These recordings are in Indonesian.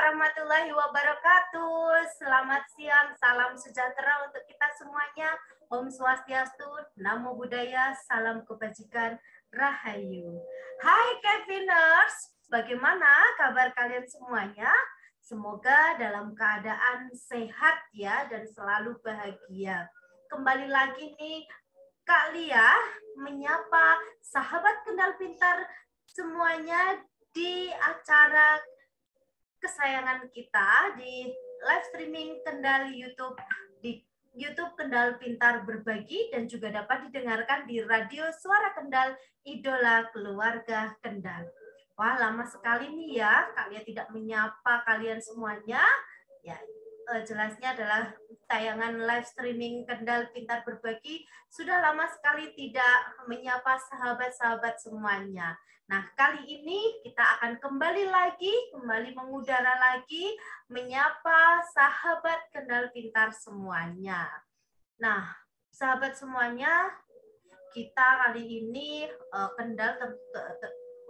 warahmatullahi wabarakatuh. Selamat siang, salam sejahtera untuk kita semuanya. Om Swastiastu, Namo Buddhaya, salam kebajikan, Rahayu. Hai Keviners, bagaimana kabar kalian semuanya? Semoga dalam keadaan sehat ya dan selalu bahagia. Kembali lagi nih Kak Lia menyapa sahabat Kendal Pintar semuanya di acara kesayangan kita di live streaming Kendal YouTube di YouTube Kendal Pintar Berbagi dan juga dapat didengarkan di Radio Suara Kendal Idola Keluarga Kendal. Wah, lama sekali nih ya kalian tidak menyapa kalian semuanya. Ya, jelasnya adalah tayangan live streaming Kendal Pintar Berbagi sudah lama sekali tidak menyapa sahabat-sahabat semuanya. Nah, kali ini kita akan kembali mengudara lagi, menyapa sahabat Kendal Pintar semuanya. Nah, sahabat semuanya, kita kali ini Kendal,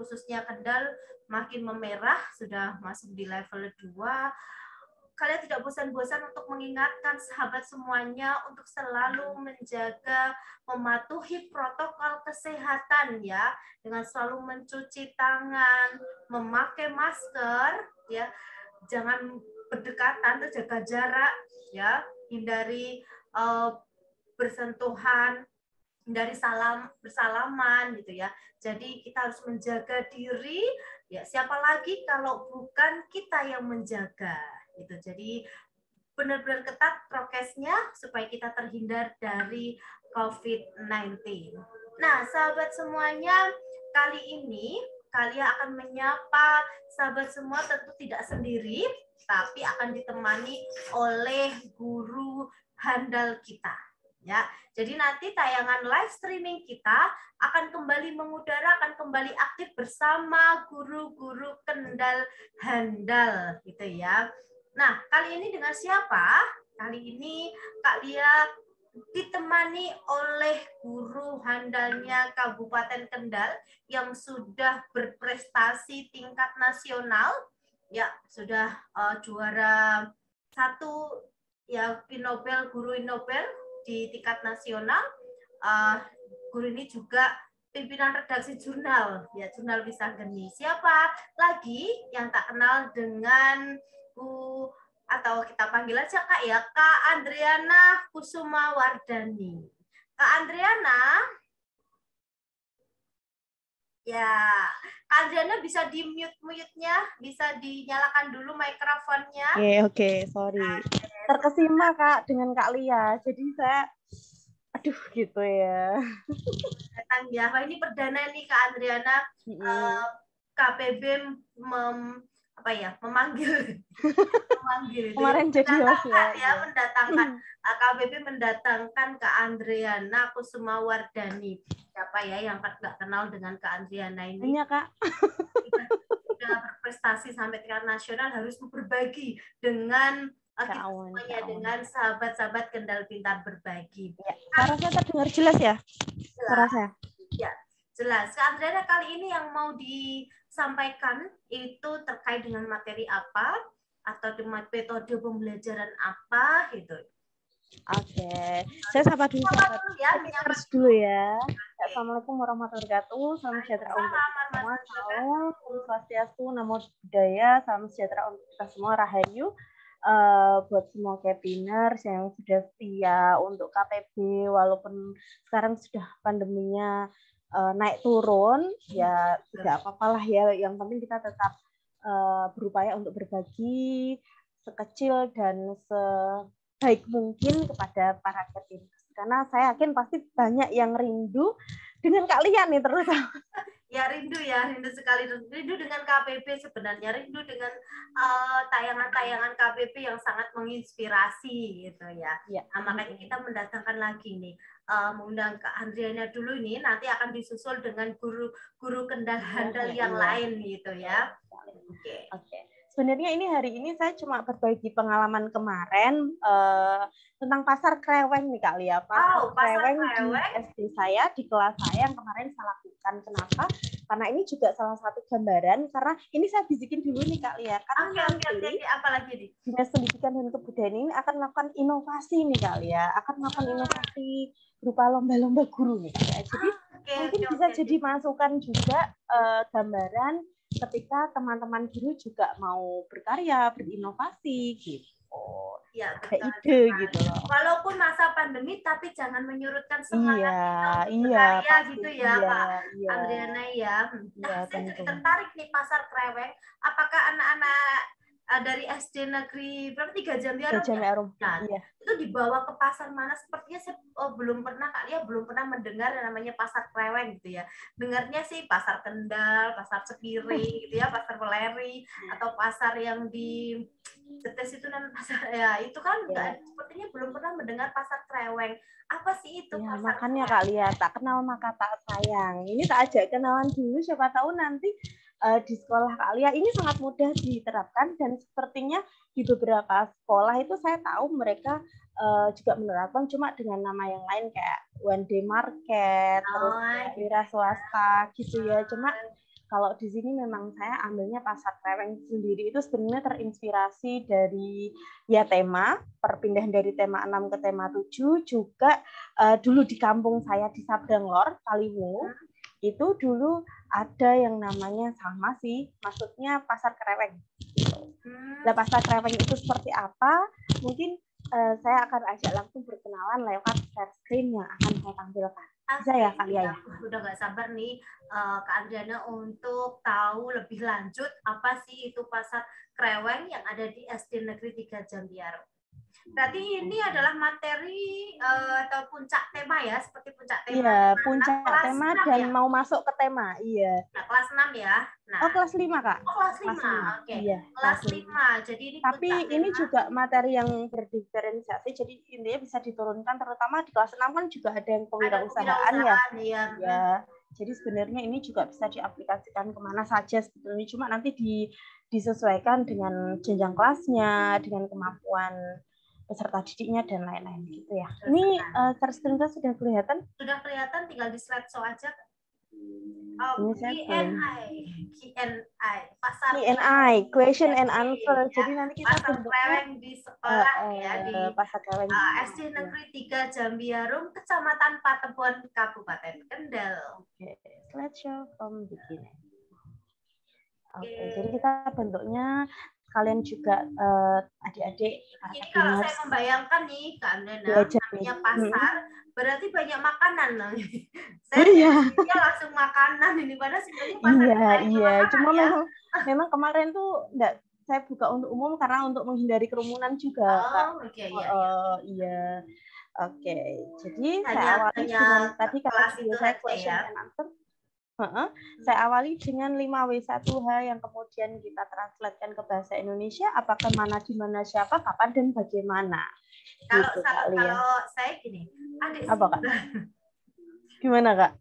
khususnya Kendal makin memerah, sudah masuk di level 2. Kalian tidak bosan-bosan untuk mengingatkan sahabat semuanya untuk selalu menjaga, mematuhi protokol kesehatan ya, dengan selalu mencuci tangan, memakai masker ya, jangan berdekatan, jaga jarak ya, hindari bersentuhan, hindari bersalaman gitu ya. Jadi kita harus menjaga diri ya, siapa lagi kalau bukan kita yang menjaga gitu. Jadi benar-benar ketat prokesnya supaya kita terhindar dari COVID-19. Nah, sahabat semuanya, kali ini kalian akan menyapa sahabat semua tentu tidak sendiri, tapi akan ditemani oleh guru handal kita. Ya, jadi nanti tayangan live streaming kita akan kembali mengudara, akan kembali aktif bersama guru-guru Kendal handal gitu ya. Nah, kali ini dengan siapa? Kali ini Kak Lia ditemani oleh guru handalnya Kabupaten Kendal yang sudah berprestasi tingkat nasional. Ya, sudah juara 1 ya Nobel, guru Nobel di tingkat nasional. Guru ini juga pimpinan redaksi jurnal, ya jurnal Wisageni. Siapa lagi yang tak kenal dengan atau kita panggil aja Kak ya, Kak Andriana Kusuma Wardani. Kak Andriana, ya, Kak Andriana bisa di mute-nya, bisa dinyalakan dulu mikrofonnya. Oke, sorry. Terkesima Kak dengan Kak Lia, jadi saya, aduh gitu ya. Datang ya, ini perdana nih Kak Andriana, KPB memanggil kemarin jadi host ya, mendatangkan KBB mendatangkan Kak Andriana Kusuma Wardani. Siapa ya yang nggak kenal dengan Kak Andriana ini? Iya Kak. Sudah berprestasi sampai tingkat nasional, harus berbagi dengan kita semuanya, dengan sahabat-sahabat Kendal Pintar Berbagi. Ya, suara saya terdengar jelas ya? Suara saya? Ya, jelas. Kak Andriana, kali ini yang mau disampaikan itu terkait dengan materi apa atau dengan metode pembelajaran apa gitu. Oke, saya sapa dulu dulu ya. Assalamualaikum warahmatullahi wabarakatuh. Salam sejahtera untuk kita semua. Salam Swastiastu, Namo Buddhaya, salam sejahtera untuk kita semua, Rahayu. Buat semua Kepiners yang sudah setia untuk KPB, walaupun sekarang sudah pandeminya naik turun, ya tidak apa-apalah ya. Yang penting kita tetap berupaya untuk berbagi sekecil dan sebaik mungkin kepada para Kepiners. Karena saya yakin pasti banyak yang rindu dengan kalian nih terutama. Ya rindu sekali, rindu dengan KPP sebenarnya, rindu dengan tayangan-tayangan KPP yang sangat menginspirasi gitu ya. Nah, makanya kita mendatangkan lagi nih, mengundang Kak Andriana dulu ini, nanti akan disusul dengan guru-guru Kendal handal yang lain gitu ya. Oke. sebenarnya ini hari ini saya cuma berbagi pengalaman kemarin tentang pasar kreweng nih Kak Lia. Pasar kreweng di SD saya, di kelas saya yang kemarin saya lakukan. Kenapa? Karena ini juga salah satu gambaran, karena ini saya bisikin dulu nih Kak Lia. Karena nanti apalagi nih? Dinas Pendidikan dan Kebudayaan ini akan melakukan inovasi nih Kak Lia. Akan melakukan inovasi berupa lomba-lomba guru nih Kak Lia. Jadi mungkin bisa jadi masukan juga gambaran ketika teman-teman guru juga mau berkarya, berinovasi gitu. Ya, betul, ide gitu loh. Walaupun masa pandemi, tapi jangan menyurutkan semangat kita untuk berkarya gitu ya, Kak Andriana ya. Nah, saya jadi tertarik nih pasar kreweng. Apakah anak-anak dari SD negeri berapa 3 Jambiarum? Nah, itu dibawa ke pasar mana? Sepertinya saya belum pernah, Kak Lia belum pernah mendengar yang namanya pasar kreweng gitu ya. Dengarnya sih pasar Kendal, pasar Sekiri gitu ya, pasar Peleri, atau pasar yang di Cetes itu namanya pasar ya, itu kan sepertinya belum pernah mendengar pasar kreweng. Apa sih itu pasar makanya Kak Lia, tak kenal maka tak sayang. Ini tak ajak kenalan dulu, siapa tahu nanti di sekolah Kak Lia ini sangat mudah diterapkan, dan sepertinya di beberapa sekolah itu saya tahu mereka juga menerapkan, cuma dengan nama yang lain kayak one day market, terus wira swasta gitu ya. Cuma kalau di sini memang saya ambilnya pasar kreweng sendiri itu sebenarnya terinspirasi dari tema, perpindahan dari tema 6 ke tema 7, juga dulu di kampung saya di Sabdanglor, Kaliwungu, itu dulu ada yang namanya sama sih, maksudnya pasar kreweng. Nah, pasar kreweng itu seperti apa? Mungkin saya akan ajak langsung berkenalan lewat share screen yang akan saya tampilkan. Bisa ya Kak Lia? Udah gak sabar nih Kak Andriana untuk tahu lebih lanjut apa sih itu pasar kreweng yang ada di SD Negeri 3 Jambiarum. Berarti ini adalah materi atau puncak tema ya, seperti puncak tema. Iya, puncak tema dan ya? Mau masuk ke tema. Iya. Nah, kelas 6 ya. Nah, kelas 5, Kak. Kelas 5. Oke. Iya, kelas 5. Jadi ini tapi ini juga materi yang berdiferensiasi, jadi intinya bisa diturunkan, terutama di kelas 6 kan juga ada yang kewirausahaan ya. Iya. Jadi sebenarnya ini juga bisa diaplikasikan kemana saja sebetulnya, cuma nanti disesuaikan dengan jenjang kelasnya, dengan kemampuan peserta didiknya dan lain-lain gitu ya. Ini share screen sudah kelihatan? Sudah kelihatan, tinggal di slideshow aja. Q&A, question and answer. Ya. Jadi nanti kita pasar kreweng di sekolah ya di pasar kreweng SD Negeri 3 Jambiarum, Kecamatan Patebon, Kabupaten Kendal. Oke, slideshow from beginning. Oke, jadi kita bentuknya kalian juga adik-adik. Ini kalau saya membayangkan nih, Kak Andana, namanya pasar, berarti banyak makanan. Saya langsung makanan ini, padahal sebenarnya pasar. Iya. Cuma memang kemarin tuh enggak saya buka untuk umum karena untuk menghindari kerumunan juga. Iya. Oke, jadi saya awali dengan tadi kelas itu saya question and answer. Saya awali dengan 5W1H yang kemudian kita translatekan ke bahasa Indonesia. Apakah, mana, di mana, siapa, kapan, dan bagaimana. Kalau saya gini, apa Kak? Gimana Kak?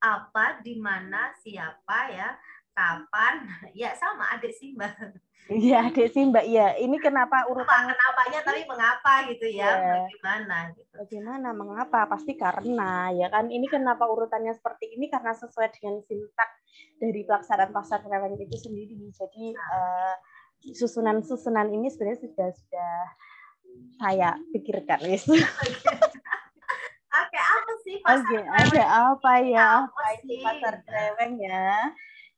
Apa, di mana, siapa ya, kapan, ya sama adik Simba. Iya, adik Simba. Iya, ini kenapa urutan kenapanya, tapi mengapa gitu ya? Bagaimana gitu. Bagaimana, mengapa? Pasti karena ya kan, ini kenapa urutannya seperti ini karena sesuai dengan sintak dari pelaksanaan pasar kreweng itu sendiri. Jadi susunan ini sebenarnya sudah saya pikirkan. Oke, apa sih pasar kreweng? Ada apa ya? Apa itu pasar kreweng ya?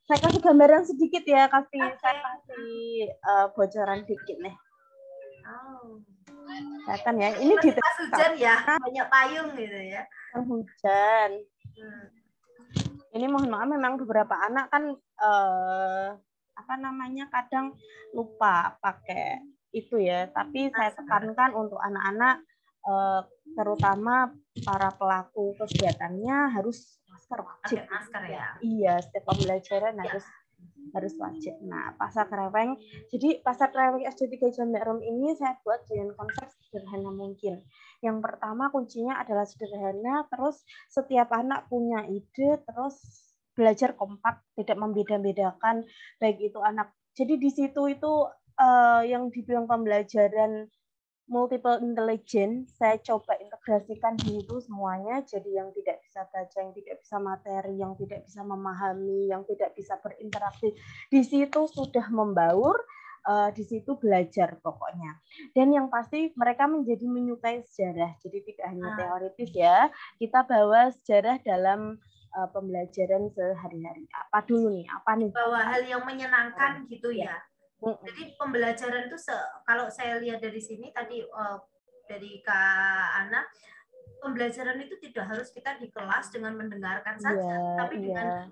Saya kasih gambaran sedikit ya, saya kasih bocoran dikit nih. Kan ya, ini di hujan ya, banyak payung gitu ya. Hujan. Ini mohon maaf, memang beberapa anak kan kadang lupa pakai itu ya, tapi saya tekankan untuk anak-anak terutama para pelaku kegiatannya harus masker wajib. Masker ya. Iya, setiap pembelajaran harus wajib. Nah, pasar kreweng. Jadi pasar kreweng SD 3 Jambiarum ini saya buat dengan konsep sederhana mungkin. Yang pertama kuncinya adalah sederhana, terus setiap anak punya ide, terus belajar kompak, tidak membeda-bedakan, baik itu anak Jadi di situ itu yang dibilang pembelajaran multiple intelligence, saya coba integrasikan di itu semuanya, jadi yang tidak bisa baca, yang tidak bisa materi, yang tidak bisa memahami, yang tidak bisa berinteraksi, di situ sudah membaur, di situ belajar pokoknya. Dan yang pasti mereka menjadi menyukai sejarah, jadi tidak hanya teoritis ya, kita bawa sejarah dalam pembelajaran sehari-hari. Apa dulu nih? Apa nih? Bawa hal yang menyenangkan gitu ya. Jadi pembelajaran itu kalau saya lihat dari sini tadi dari Kak Ana, pembelajaran itu tidak harus kita di kelas dengan mendengarkan saja, tapi dengan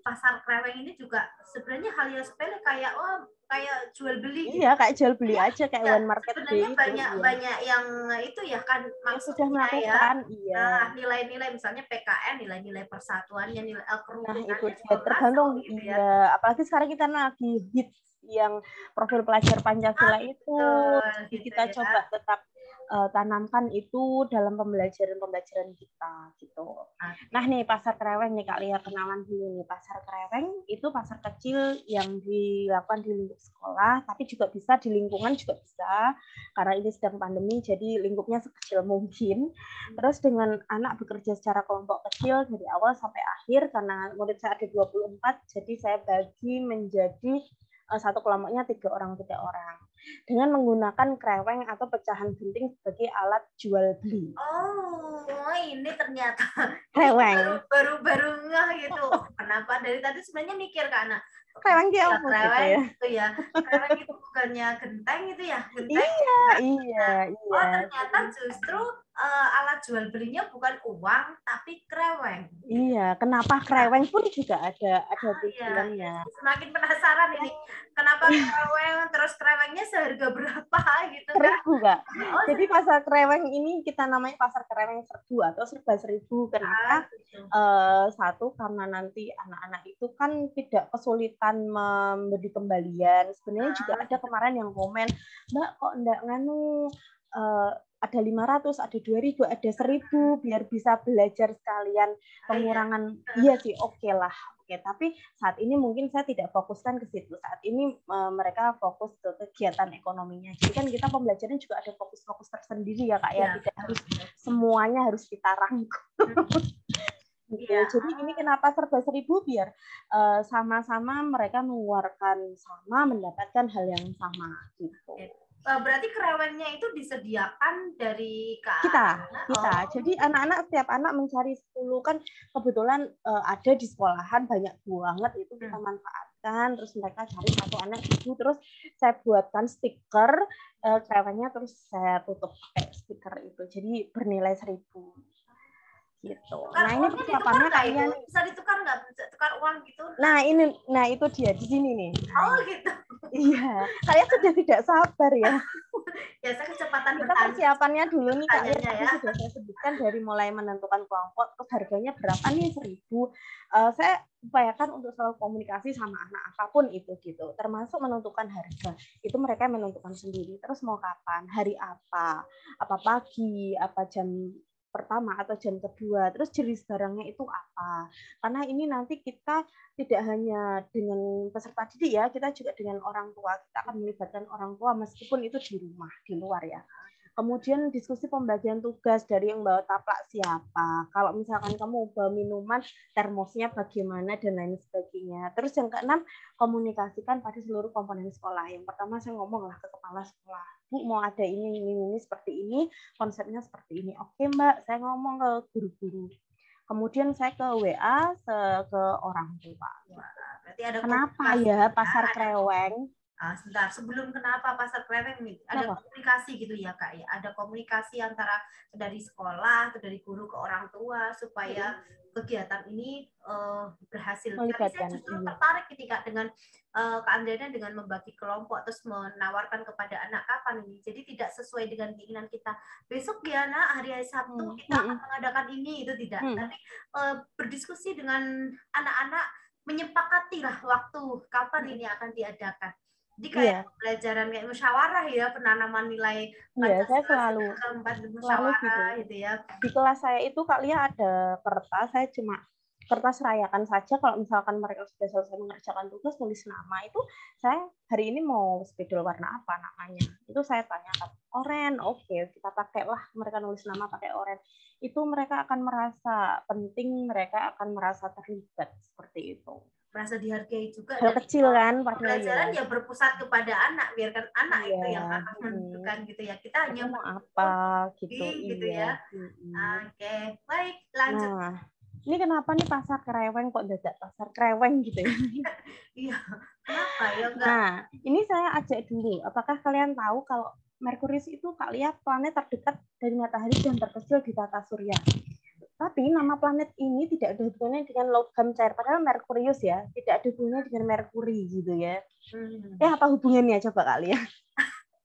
pasar kreweng ini juga sebenarnya hal yang sepele kayak kayak jual beli gitu. Iya, kayak jual beli aja kayak one market sebenarnya day banyak yang itu ya kan maksudnya sudah melakukan, nilai-nilai misalnya PKN, nilai-nilai persatuannya, nilai kerumunan itu tergantung gitu ya. Apalagi sekarang kita lagi hits yang profil pelajar Pancasila itu gitu kita coba tetap tanamkan itu dalam pembelajaran kita gitu. Nah nih pasar kreweng nih Kak Lia, kenalan dulu nih. Pasar kreweng itu pasar kecil yang dilakukan di lingkup sekolah, tapi juga bisa di lingkungan juga bisa, karena ini sedang pandemi jadi lingkupnya sekecil mungkin. Terus dengan anak bekerja secara kelompok kecil dari awal sampai akhir, karena murid saya ada 24, jadi saya bagi menjadi satu kelompoknya 3 orang dengan menggunakan kreweng atau pecahan genting sebagai alat jual beli. Oh, ini ternyata kreweng baru ngeh gitu. Kenapa dari tadi sebenarnya mikir Kak Ana, kreweng ya, kreweng gitu ya. Kreweng itu bukannya genteng itu ya, genteng. Iya. Oh, ternyata justru alat jual belinya bukan uang tapi kreweng. Iya, kenapa kreweng pun juga ada tujuannya. Semakin penasaran ini. Kenapa kreweng, terus krewengnya seharga berapa gitu kan? 1.000, Kak. Jadi pasar kreweng ini kita namanya pasar kreweng serbu atau serba 1.000. Kenapa? Satu, karena nanti anak-anak itu kan tidak kesulitan memberi kembalian. Sebenarnya juga ada kemarin yang komen, Mbak kok enggak nganu ada 500, ada 2.000, ada 1.000 biar bisa belajar sekalian pengurangan. Iya sih, oke lah. Oke, tapi saat ini mungkin saya tidak fokuskan ke situ. Saat ini mereka fokus ke kegiatan ekonominya. Jadi kan kita pembelajaran juga ada fokus-fokus tersendiri ya Kak ya. Tidak harus semuanya harus kita rangkum. Gitu. Jadi ini kenapa serba 1.000 biar sama-sama mereka mengeluarkan sama, mendapatkan hal yang sama gitu. Berarti krewengnya itu disediakan dari kita. Jadi anak-anak, setiap anak mencari 10 kan kebetulan ada di sekolahan banyak banget, itu kita manfaatkan. Terus mereka cari satu anak itu, terus saya buatkan stiker krewengnya, terus saya tutup pakai stiker itu. Jadi bernilai 1.000 gitu. Nah ini persiapannya kalian bisa ditukar nggak? Tukar uang gitu? Nah itu dia di sini nih. Oh gitu. Iya, kalian sudah tidak sabar ya. Ya saya kecepatan kita persiapannya dulu nih Kak ya. Sudah saya sebutkan dari mulai menentukan kelompok, terus harganya berapa nih 1.000. Saya upayakan untuk selalu komunikasi sama anak apapun itu gitu, termasuk menentukan harga. Itu mereka menentukan sendiri. Terus mau kapan, hari apa pagi, apa jam pertama atau jam kedua, terus jenis barangnya itu apa. Karena ini nanti kita tidak hanya dengan peserta didik ya, kita juga dengan orang tua. Kita akan melibatkan orang tua meskipun itu di rumah, di luar ya. Kemudian diskusi pembagian tugas, dari yang bawa taplak siapa. Kalau misalkan kamu bawa minuman, termosnya bagaimana, dan lain sebagainya. Terus yang keenam, komunikasikan pada seluruh komponen sekolah. Yang pertama saya ngomong lah ke kepala sekolah. Bu, mau ada ini seperti ini, konsepnya seperti ini. Oke Mbak, saya ngomong ke guru-guru. Kemudian saya ke WA, ke orang tua. Berarti ada kenapa ya pasar kreweng? Sebentar, sebelum kenapa pasar kreweng nih, ada komunikasi gitu ya Kak ya, ada komunikasi antara dari sekolah atau dari guru ke orang tua supaya kegiatan ini berhasil. Tapi saya justru tertarik ketika dengan Kak Andriana dengan membagi kelompok terus menawarkan kepada anak kapan ini, jadi tidak sesuai dengan keinginan kita. Besok ya nak, hari Sabtu kita akan mengadakan ini, itu tidak. Tapi berdiskusi dengan anak-anak, menyepakati lah waktu kapan ini akan diadakan. Jadi kayak pelajaran kayak musyawarah ya, penanaman nilai Pancasila. Saya selalu musyawarah gitu ya. Di kelas saya itu Kak Lia ada kertas, saya cuma kertas rayakan saja. Kalau misalkan mereka sudah selesai mengerjakan tugas tulis nama, itu saya hari ini mau spidol warna apa namanya, itu saya tanyakan oranye, oke, kita pakailah, mereka nulis nama pakai oranye. Itu mereka akan merasa penting, mereka akan merasa terlibat seperti itu. Merasa dihargai juga. Hal kecil kan, pelajaran ya berpusat kepada anak, biarkan anak itu yang akan menentukan gitu ya. Kita hanya mau apa gitu, ya. Oke, baik, lanjut. Nah, ini kenapa nih pasar Kreweng kok dadak pasar Kreweng gitu ya? Iya, kenapa ya enggak? Nah, ini saya ajak dulu. Apakah kalian tahu kalau Merkurius itu kalian planet terdekat dari matahari dan terkecil di tata surya? Tapi nama planet ini tidak ada hubungannya dengan logam cair. Padahal Merkurius ya, tidak ada hubungannya dengan Merkuri gitu ya. Apa hubungannya coba kalian?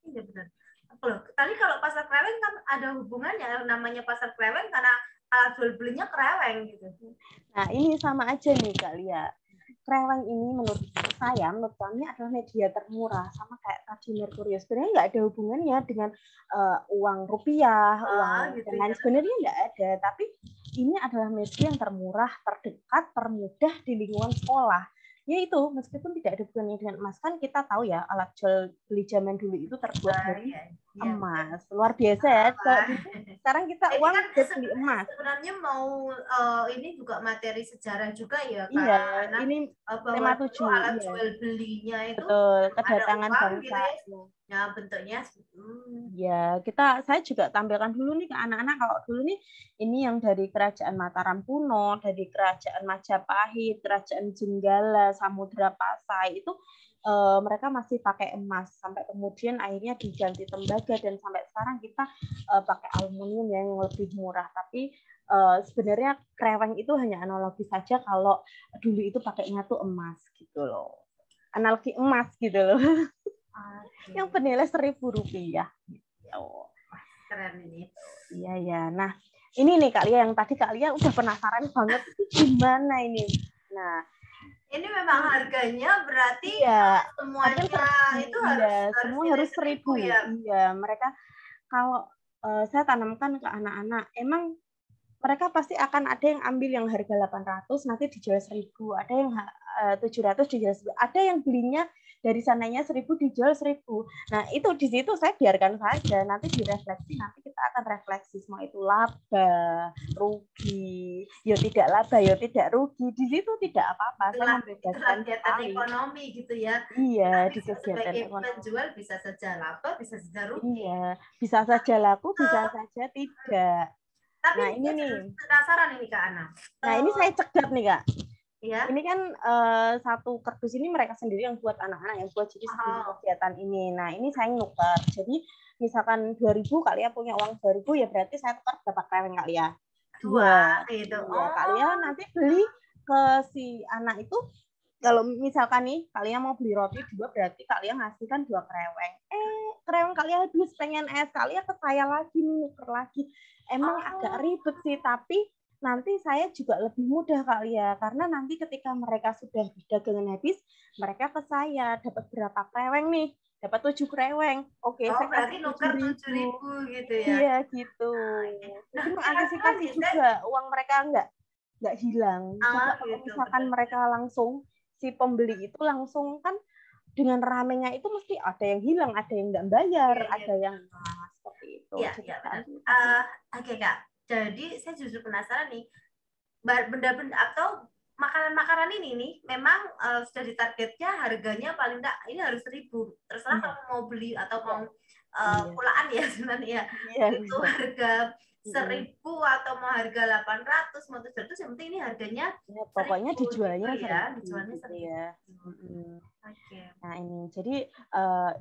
Iya benar. Loh, tadi kalau pasar Kreweng kan ada hubungannya, namanya pasar Kreweng karena alat jual belinya Kreweng gitu. Nah ini sama aja nih kalian. Kreweng ini menurut kami adalah media termurah, sama kayak tadi Merkurius. Sebenarnya nggak ada hubungannya dengan uang rupiah, uang gitu dan lain sebenarnya nggak ada. Tapi ini adalah media yang termurah, terdekat, termudah di lingkungan sekolah. Ya itu, meskipun tidak ada hubungannya dengan emas, kan kita tahu ya alat jual beli zaman dulu itu terbuat dari emas. Luar biasa ya. Sekarang kita uang kan beli emas. Sebenarnya mau ini juga materi sejarah juga ya, Kak. Iya, ini tema 7 alat jual belinya itu betul, kedatangan bangsa. Gitu ya. Nah, bentuknya ya, saya juga tampilkan dulu nih ke anak-anak. Kalau dulu nih ini yang dari kerajaan Mataram kuno, dari kerajaan Majapahit, kerajaan Jenggala, Samudra Pasai itu mereka masih pakai emas sampai kemudian akhirnya diganti tembaga dan sampai sekarang kita pakai aluminium yang lebih murah. Tapi sebenarnya Kreweng itu hanya analogi saja kalau dulu itu pakainya tuh emas gitu loh. Analogi emas gitu loh. Yang bernilai Rp1.000. Oh, keren ini. Iya ya. Nah, ini nih kalian yang tadi kalian udah penasaran banget gimana ini. Nah, ini memang harganya berarti semuanya itu semua harus 1.000 ya. Iya, mereka kalau saya tanamkan ke anak-anak, emang mereka pasti akan ada yang ambil yang harga 800 nanti dijual 1.000, ada yang 700 dijual 1.000, ada yang belinya dari sananya 1.000 dijual 1.000. Nah, itu di situ saya biarkan saja, nanti direfleksi, nanti kita akan refleksi semua itu laba, rugi, ya tidak laba, ya tidak rugi. Di situ tidak apa-apa, saya membebaskan sekali. Ekonomi gitu ya. Iya, di kegiatan ekonomi. Penjual bisa saja laba, bisa saja rugi. Iya, bisa saja laku, bisa saja tidak. Tapi nah ini nih penasaran ini Kak Ana. Nah ini saya cegat nih Kak. Ya. Ini kan satu kardus ini mereka sendiri yang buat anak-anak yang buat jadi kegiatan ini. Nah ini saya nuker. Jadi misalkan 2.000 kalian punya uang 2.000 ya berarti saya tukar berapa Kreweng kali ya? 2. Itu. Ya, kalian nanti beli ke si anak itu. Kalau misalkan nih kalian mau beli roti 2 berarti kalian ngasihkan 2 Kreweng. Kreweng kalian habis pengen es kalian ke saya lagi nuker lagi. Emang agak ribet sih, tapi nanti saya juga lebih mudah kali ya, karena nanti ketika mereka sudah dagangan habis, mereka ke saya dapat berapa Kreweng nih, dapat 7 Kreweng. Oke, saya kasih 7.000 gitu ya. Iya gitu. Jadi mengantisipasi juga uang mereka nggak hilang. Coba kalau misalkan mereka langsung si pembeli itu langsung kan dengan ramenya itu mesti ada yang hilang, ada yang nggak bayar, ada yang seperti itu. Iya, Oke Kak. Jadi saya justru penasaran nih, benda-benda atau makanan-makanan ini nih memang sudah ditargetnya harganya paling enggak ini harus 1.000. Terserah kalau mau beli atau mau pulaan ya sebenarnya. Itu harga 1.000 atau mau harga 800 mau 700 yang penting ini harganya pokoknya dijualnya gitu ya, dijualnya 1.000 ya. Nah ini jadi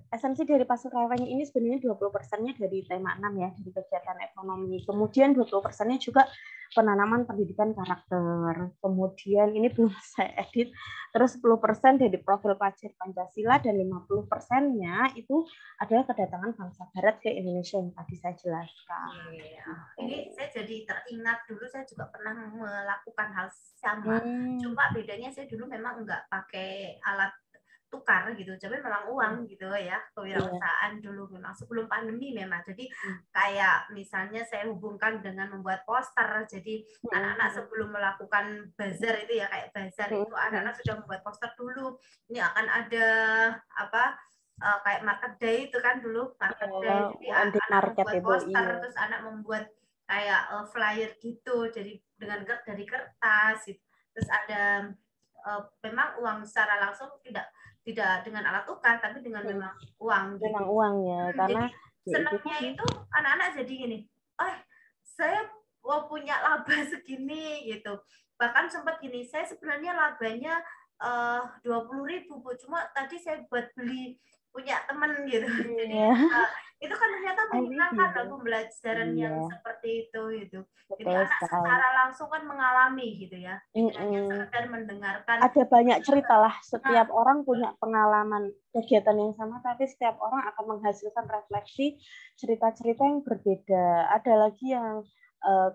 esensi dari pasar Kreweng ini sebenarnya 20%-nya dari tema 6 ya, dari kegiatan ekonomi. Kemudian 20%-nya juga penanaman pendidikan karakter. Kemudian ini belum saya edit. Terus 10% dari profil pelajar Pancasila dan 50%-nya itu adalah kedatangan bangsa Barat ke Indonesia yang tadi saya jelaskan. Ini saya jadi teringat dulu saya juga pernah melakukan hal sama. Cuma bedanya saya dulu memang enggak pakai alat tukar gitu, tapi memang uang gitu ya, kewirausahaan dulu memang sebelum pandemi memang. Jadi kayak misalnya saya hubungkan dengan membuat poster, jadi anak-anak sebelum melakukan bazar itu ya, kayak bazar itu anak-anak sudah membuat poster dulu, ini akan ada apa kayak market day itu kan dulu, market day, jadi anak membuat poster, terus anak membuat kayak flyer gitu, jadi dengan dari kertas gitu. Terus ada memang uang secara langsung tidak dengan alat tukar, tapi dengan memang uang gitu. Memang uang ya, karena jadi senangnya itu anak-anak jadi gini, saya punya laba segini gitu. Bahkan sempat gini, saya sebenarnya labanya 20.000 Bu, cuma tadi saya buat beli punya teman gitu. Jadi itu kan ternyata menyenangkan pembelajaran yang seperti itu gitu. Jadi anak secara langsung kan mengalami gitu ya. Hanya sekedar mendengarkan. Ada banyak cerita lah, setiap orang punya pengalaman kegiatan yang sama, tapi setiap orang akan menghasilkan refleksi cerita-cerita yang berbeda. Ada lagi yang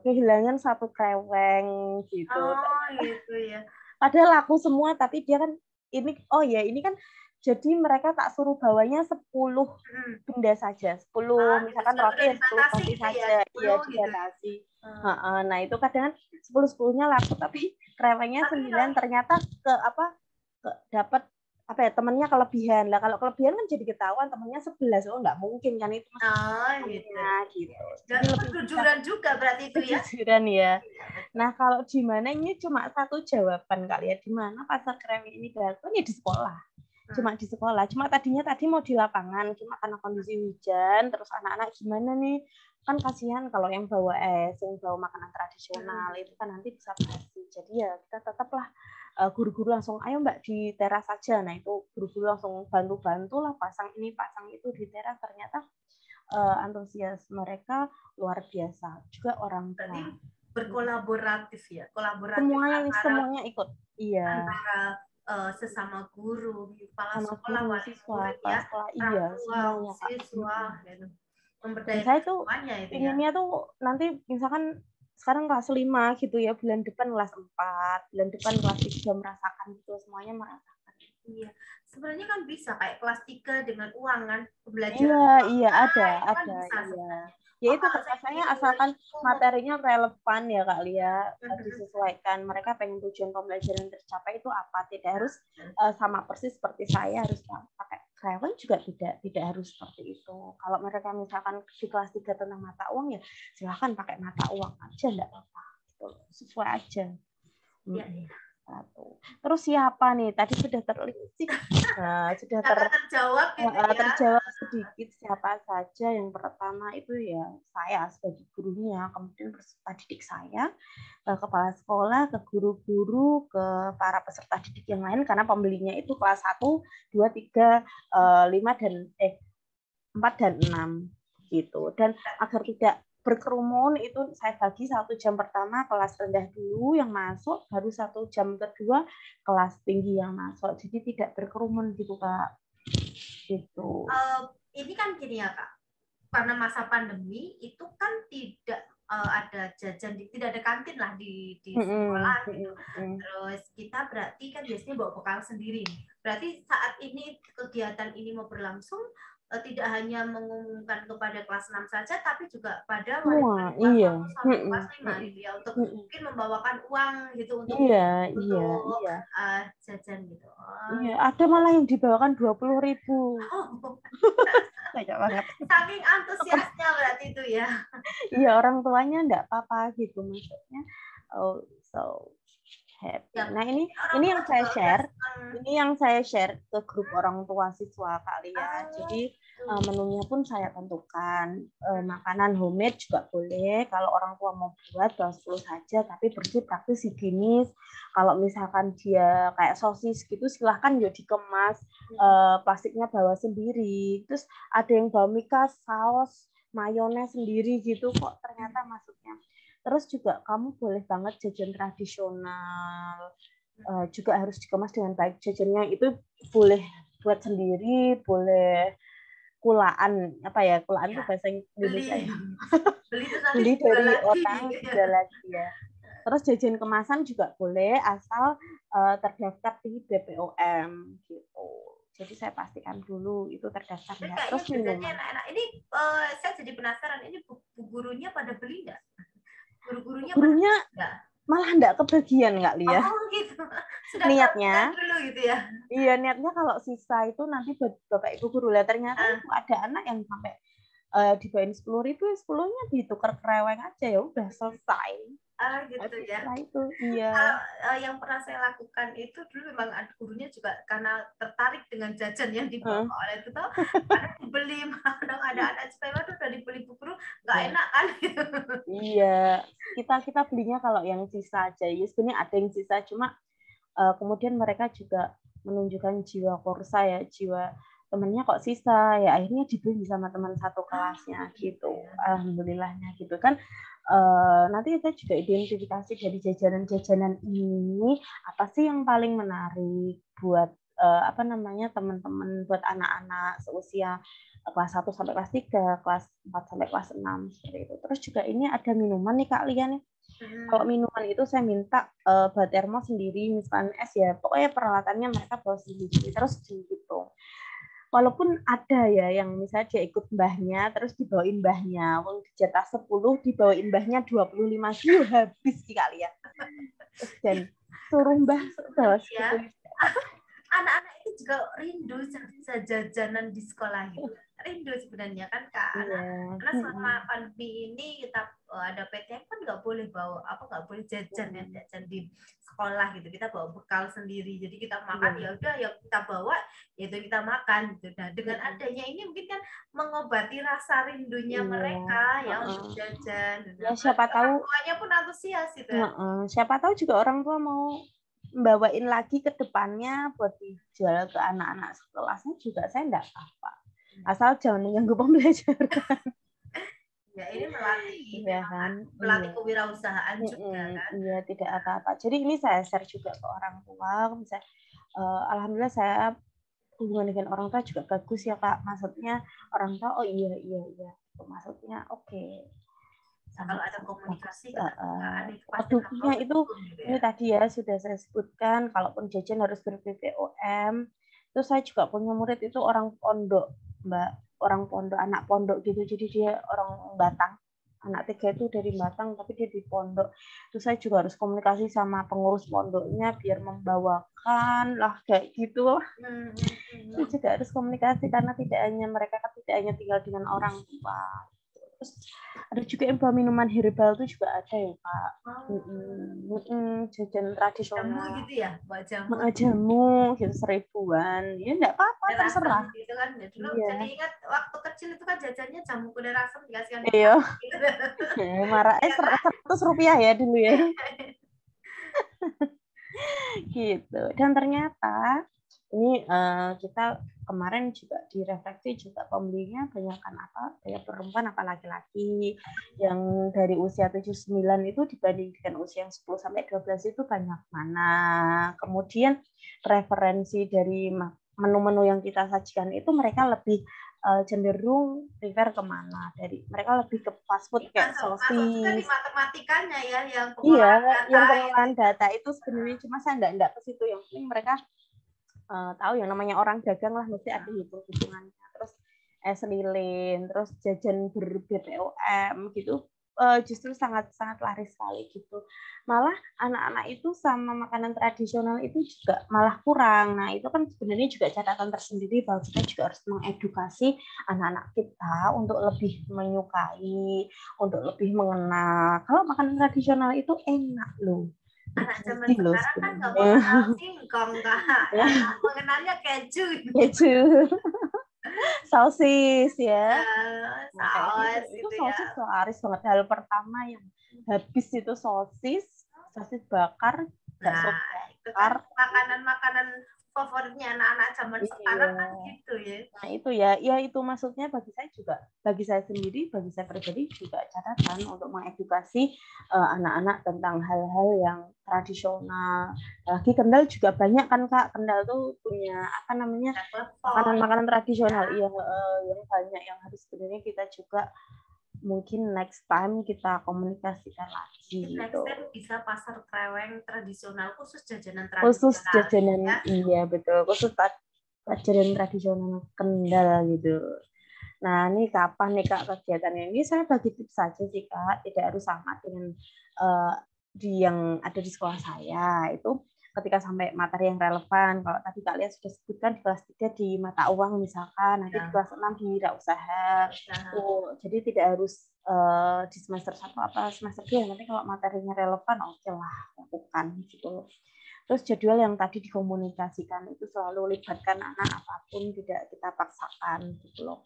kehilangan satu kreweng gitu. Oh gitu ya. Padahal laku semua, tapi dia kan ini kan jadi mereka tak suruh bawanya 10 benda saja, 10 misalkan roti 10 saja, iya dibatasi. Nah itu kadang 10-10-nya laku, tapi krewengnya 9 ternyata dapat temannya kelebihan lah. Kalau kelebihan kan jadi ketahuan temannya 11, nggak mungkin kan itu. Gitu. Dan kejujuran juga berarti itu ya. Kejujuran ya. Nah kalau di mana ini cuma satu jawaban kali ya, di mana pasar kreweng ini dilakukan ya di sekolah. Cuma di sekolah, cuma tadi mau di lapangan, cuma karena kondisi hujan, terus anak-anak gimana nih, kan kasihan kalau yang bawa yang bawa makanan tradisional, itu kan nanti bisa basi. Jadi ya kita tetaplah guru-guru langsung, ayo Mbak di teras saja. Nah itu guru-guru langsung bantu-bantu lah, pasang ini, pasang itu di teras. Ternyata antusias mereka luar biasa. Juga orang tua. Berarti berkolaboratif ya, semuanya ikut. Iya. Antara sesama guru, kepala sekolah, wali murid ya, semuanya, siswa, gitu. Dan saya tuh inginnya tuh nanti misalkan sekarang kelas 5 gitu ya, bulan depan kelas 4, bulan depan kelas 3 merasakan gitu, semuanya merasakan. Iya, sebenarnya kan bisa kayak kelas 3 dengan uang kan, pembelajaran. Iya ada. Ya itu katanya asalkan materinya relevan ya Kak Lia, disesuaikan. Mereka pengen tujuan pembelajaran tercapai itu apa, tidak harus sama persis seperti saya harus pakai kreweng, juga tidak harus seperti itu. Kalau mereka misalkan di kelas 3 tentang mata uang ya silahkan pakai mata uang aja, enggak apa-apa. Sesuai aja. Iya. Terus siapa nih? Tadi sudah terlisik. Sudah terjawab gitu ya. Terjawab sedikit siapa saja. Yang pertama itu ya saya sebagai gurunya, kemudian peserta didik saya, kepala sekolah, ke guru-guru, ke para peserta didik yang lain, karena pembelinya itu kelas 1, 2, 3, 5 dan 4 dan 6 gitu. Dan agar tidak berkerumun itu saya bagi 1 jam pertama kelas rendah dulu yang masuk, baru 1 jam kedua kelas tinggi yang masuk. Jadi tidak berkerumun gitu Kak. Gitu. Ini kan gini ya Kak, karena masa pandemi itu kan tidak ada jajan, tidak ada kantin lah di sekolah gitu. Terus kita berarti kan biasanya bawa bekal sendiri. Berarti saat ini kegiatan ini mau berlangsung, tidak hanya mengumumkan kepada kelas 6 saja, tapi juga pada wali kelas 1 sampai kelas 5 gitu ya, untuk mungkin membawakan uang gitu untuk jajan gitu. Iya, ada malah yang dibawakan 20.000. Banyak banget. Saking antusiasnya berarti itu ya. Iya, orang tuanya enggak apa-apa gitu maksudnya. So happy. Nah, ini yang saya share. Ini yang saya share ke grup orang tua siswa kali ya. Jadi menunya pun saya tentukan. Makanan homemade juga boleh. Kalau orang tua mau buat 10 saja, tapi bersih, praktis, higienis. Kalau misalkan dia kayak sosis gitu, silahkan ya dikemas. Plastiknya bawa sendiri. Terus ada yang bawa mika, saus, mayones sendiri gitu kok ternyata masuknya. Terus juga kamu boleh banget jajan tradisional, juga harus dikemas dengan baik. Jajannya itu boleh buat sendiri, boleh kulaan, kulaan itu bahasa Indonesia ya. Beli dari orang juga lagi ya. Terus jajan kemasan juga boleh asal terdaftar di BPOM gitu. Jadi saya pastikan dulu itu terdaftar nggak. Kayaknya Terus minuman. enak-enak. Ini saya jadi penasaran, ini bu gurunya pada beli nggak? Guru-gurunya malah nggak kebagian nggak Lia. Oh gitu. Sudah niatnya dulu gitu ya. Iya, niatnya kalau sisa itu nanti buat Bapak Ibu guru. Lah ternyata ada anak yang sampai dibawain 10.000, 10-nya ditukar kereweng aja, ya udah selesai. Gitu ya. Itu iya. Kalau yang pernah saya lakukan itu dulu memang ada gurunya juga karena tertarik dengan jajan yang dibawa oleh itu, ada dibeli, ada anak supaya udah dibeli bu guru, nggak enak kan gitu. Iya, kita belinya kalau yang sisa aja. Ya sebenarnya ada yang sisa, cuma kemudian mereka juga menunjukkan jiwa korsa ya, jiwa temennya kok sisa, ya akhirnya dibeli sama teman satu kelasnya gitu. Alhamdulillahnya gitu kan. Nanti kita juga identifikasi dari jajanan-jajanan ini apa sih yang paling menarik buat teman-teman, buat anak-anak seusia kelas 1 sampai kelas 3, kelas 4 sampai kelas 6 seperti itu. Terus juga ini ada minuman nih Kak Lia nih. Kalau minuman itu saya minta bawa termos sendiri, misalkan es ya, pokoknya peralatannya mereka bawa sendiri. Terus gitu. Walaupun ada ya yang misalnya dia ikut mbahnya, terus dibawain mbahnya, jatah 10, dibawain mbahnya 25 kilo, habis sekali ya. Dan suruh mbah ya. Anak-anak itu juga rindu jajanan di sekolah gitu. Rindu sebenarnya kan Kak. Karena selama pandemi ini kita ada PTM kan nggak boleh bawa nggak boleh jajan di sekolah gitu. Kita bawa bekal sendiri. Jadi kita makan ya udah yang kita bawa yaitu kita makan gitu. Nah, dengan adanya ini mungkin kan mengobati rasa rindunya mereka ya untuk jajan. Ya siapa tahu orang tuanya pun antusias gitu. Siapa tahu juga orang tua mau bawain lagi ke depannya buat dijual ke anak-anak sekelasnya juga, saya enggak apa-apa. Asal jangan mengganggu pembelajaran. Ya, ini melatih kewirausahaan juga kan. Iya, tidak apa-apa. Jadi ini saya share juga ke orang tua. Misalnya, alhamdulillah saya hubungan dengan orang tua juga bagus ya Kak. Maksudnya orang tua, oh iya. Maksudnya oke. Kalau ada komunikasi produknya itu ini tadi ya sudah saya sebutkan, kalaupun jajan harus ber-BPOM. Terus saya juga punya murid itu orang pondok Mbak, anak pondok gitu, jadi dia orang Batang, anak 3 itu dari Batang tapi dia di pondok. Terus saya juga harus komunikasi sama pengurus pondoknya biar membawakan lah kayak gitu. Saya juga harus komunikasi karena mereka tidak hanya tinggal dengan orang tua. Terus ada juga yang bawa minuman herbal itu juga ada ya Kak. Jajan tradisional. Jamu gitu ya, buat jamu. Jamu gitu 1.000-an. Ya enggak apa-apa, terserah. Gitu kan. Jadi ingat waktu kecil itu kan jajannya jamu kuda asam dikasihkan. Iya. Marahnya 100 rupiah ya dulu ya. Gitu. Dan ternyata ini kita kemarin juga direfleksi juga pembelinya banyak perempuan apa laki-laki yang dari usia 79 itu dibanding dengan usia yang 10 sampai 12 itu banyak mana. Kemudian referensi dari menu-menu yang kita sajikan itu mereka lebih cenderung prefer kemana, mereka lebih ke fast food kayak sosis. Di matematikanya ya yang pengolahan data itu sebenarnya, cuma saya enggak ke situ. Yang penting mereka tahu yang namanya orang dagang lah mesti ada hitung-hitungannya. Terus es lilin, terus jajan ber-BPOM gitu, justru sangat laris sekali gitu. Malah anak-anak itu sama makanan tradisional itu juga malah kurang. Nah itu kan sebenarnya juga catatan tersendiri bahwa kita juga harus mengedukasi anak-anak kita untuk lebih menyukai, untuk lebih mengenal kalau makanan tradisional itu enak loh. Anak zaman sekarang kan nggak mengenal singkong Kak, mengenalnya keju. Sosis ya. Itu sosis laris banget. Hal pertama yang habis itu sosis bakar, bakso bakar. Makanan favoritnya anak-anak zaman sekarang kan gitu ya. Nah itu ya itu maksudnya bagi saya sendiri, bagi saya pribadi juga catatan untuk mengedukasi anak-anak tentang hal-hal yang tradisional. Lagi Kendal juga banyak kan Kak, Kendal tuh punya makanan tradisional yang banyak yang harus sebenarnya kita juga mungkin next time kita komunikasikan lagi. Next time bisa pasar kreweng tradisional khusus jajanan tradisional. Iya betul, khusus pelajaran tradisional Kendal gitu. Nah, ini kapan nih Kak kegiatannya? Ini saya bagi tips saja sih Kak, tidak harus sama dengan yang ada di sekolah saya. Itu ketika sampai materi yang relevan. Kalau tadi kalian sudah sebutkan di kelas 3 di mata uang misalkan, nanti di kelas 6 di wirausaha. Jadi tidak harus di semester 1 atau semester 2, nanti kalau materinya relevan oke lah lakukan gitu. Terus jadwal yang tadi dikomunikasikan itu selalu libatkan anak apapun, tidak kita paksakan gitu loh.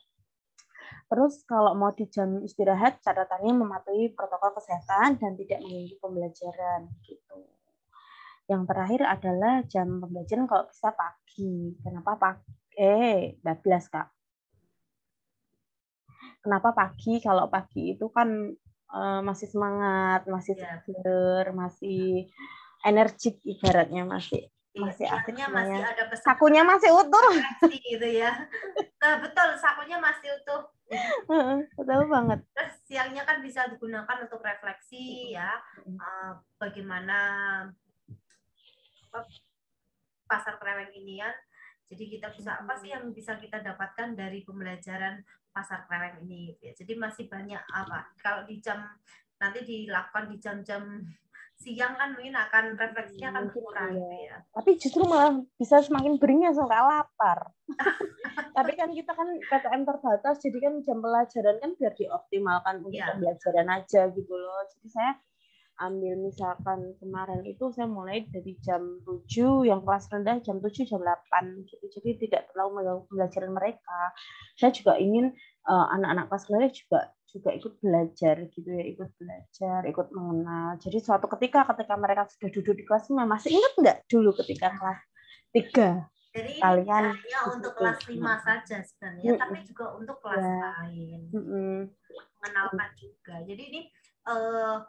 Terus kalau mau di jam istirahat, catatannya mematuhi protokol kesehatan dan tidak mengganggu pembelajaran gitu. Yang terakhir adalah jam pembelajaran kalau bisa pagi. Kenapa pagi? Bablas Kak. Kenapa pagi? Kalau pagi itu kan masih semangat, masih seger, masih energik ibaratnya masih asik masih ada sakunya masih utuh gitu ya. Nah, betul, sakunya masih utuh. Betul banget. Terus siangnya kan bisa digunakan untuk refleksi ya, bagaimana pasar kreweng ini ya. Jadi kita bisa apa sih yang bisa kita dapatkan dari pembelajaran pasar kreweng ini ya. Jadi masih banyak apa kalau di jam nanti dilakukan di jam-jam siang kan mungkin akan refleksinya akan kurang gitu ya. Tapi justru malah bisa semakin beringas sampai lapar. Tapi kan kita kan PTM terbatas, jadi kan jam pelajaran kan biar dioptimalkan untuk pembelajaran aja gitu loh. Jadi saya ambil misalkan kemarin itu saya mulai dari jam 7, yang kelas rendah jam 7, jam 8 gitu. Jadi tidak terlalu mengganggu pembelajaran mereka. Saya juga ingin anak-anak kelas rendah juga ikut belajar gitu ya, ikut belajar, ikut mengenal. Jadi suatu ketika mereka sudah duduk di kelas 5, masih ingat nggak dulu ketika kelas 3? Jadi ini hanya untuk kelas 5 saja sebenarnya, tapi juga untuk kelas lain. Mengenalkan juga. Jadi ini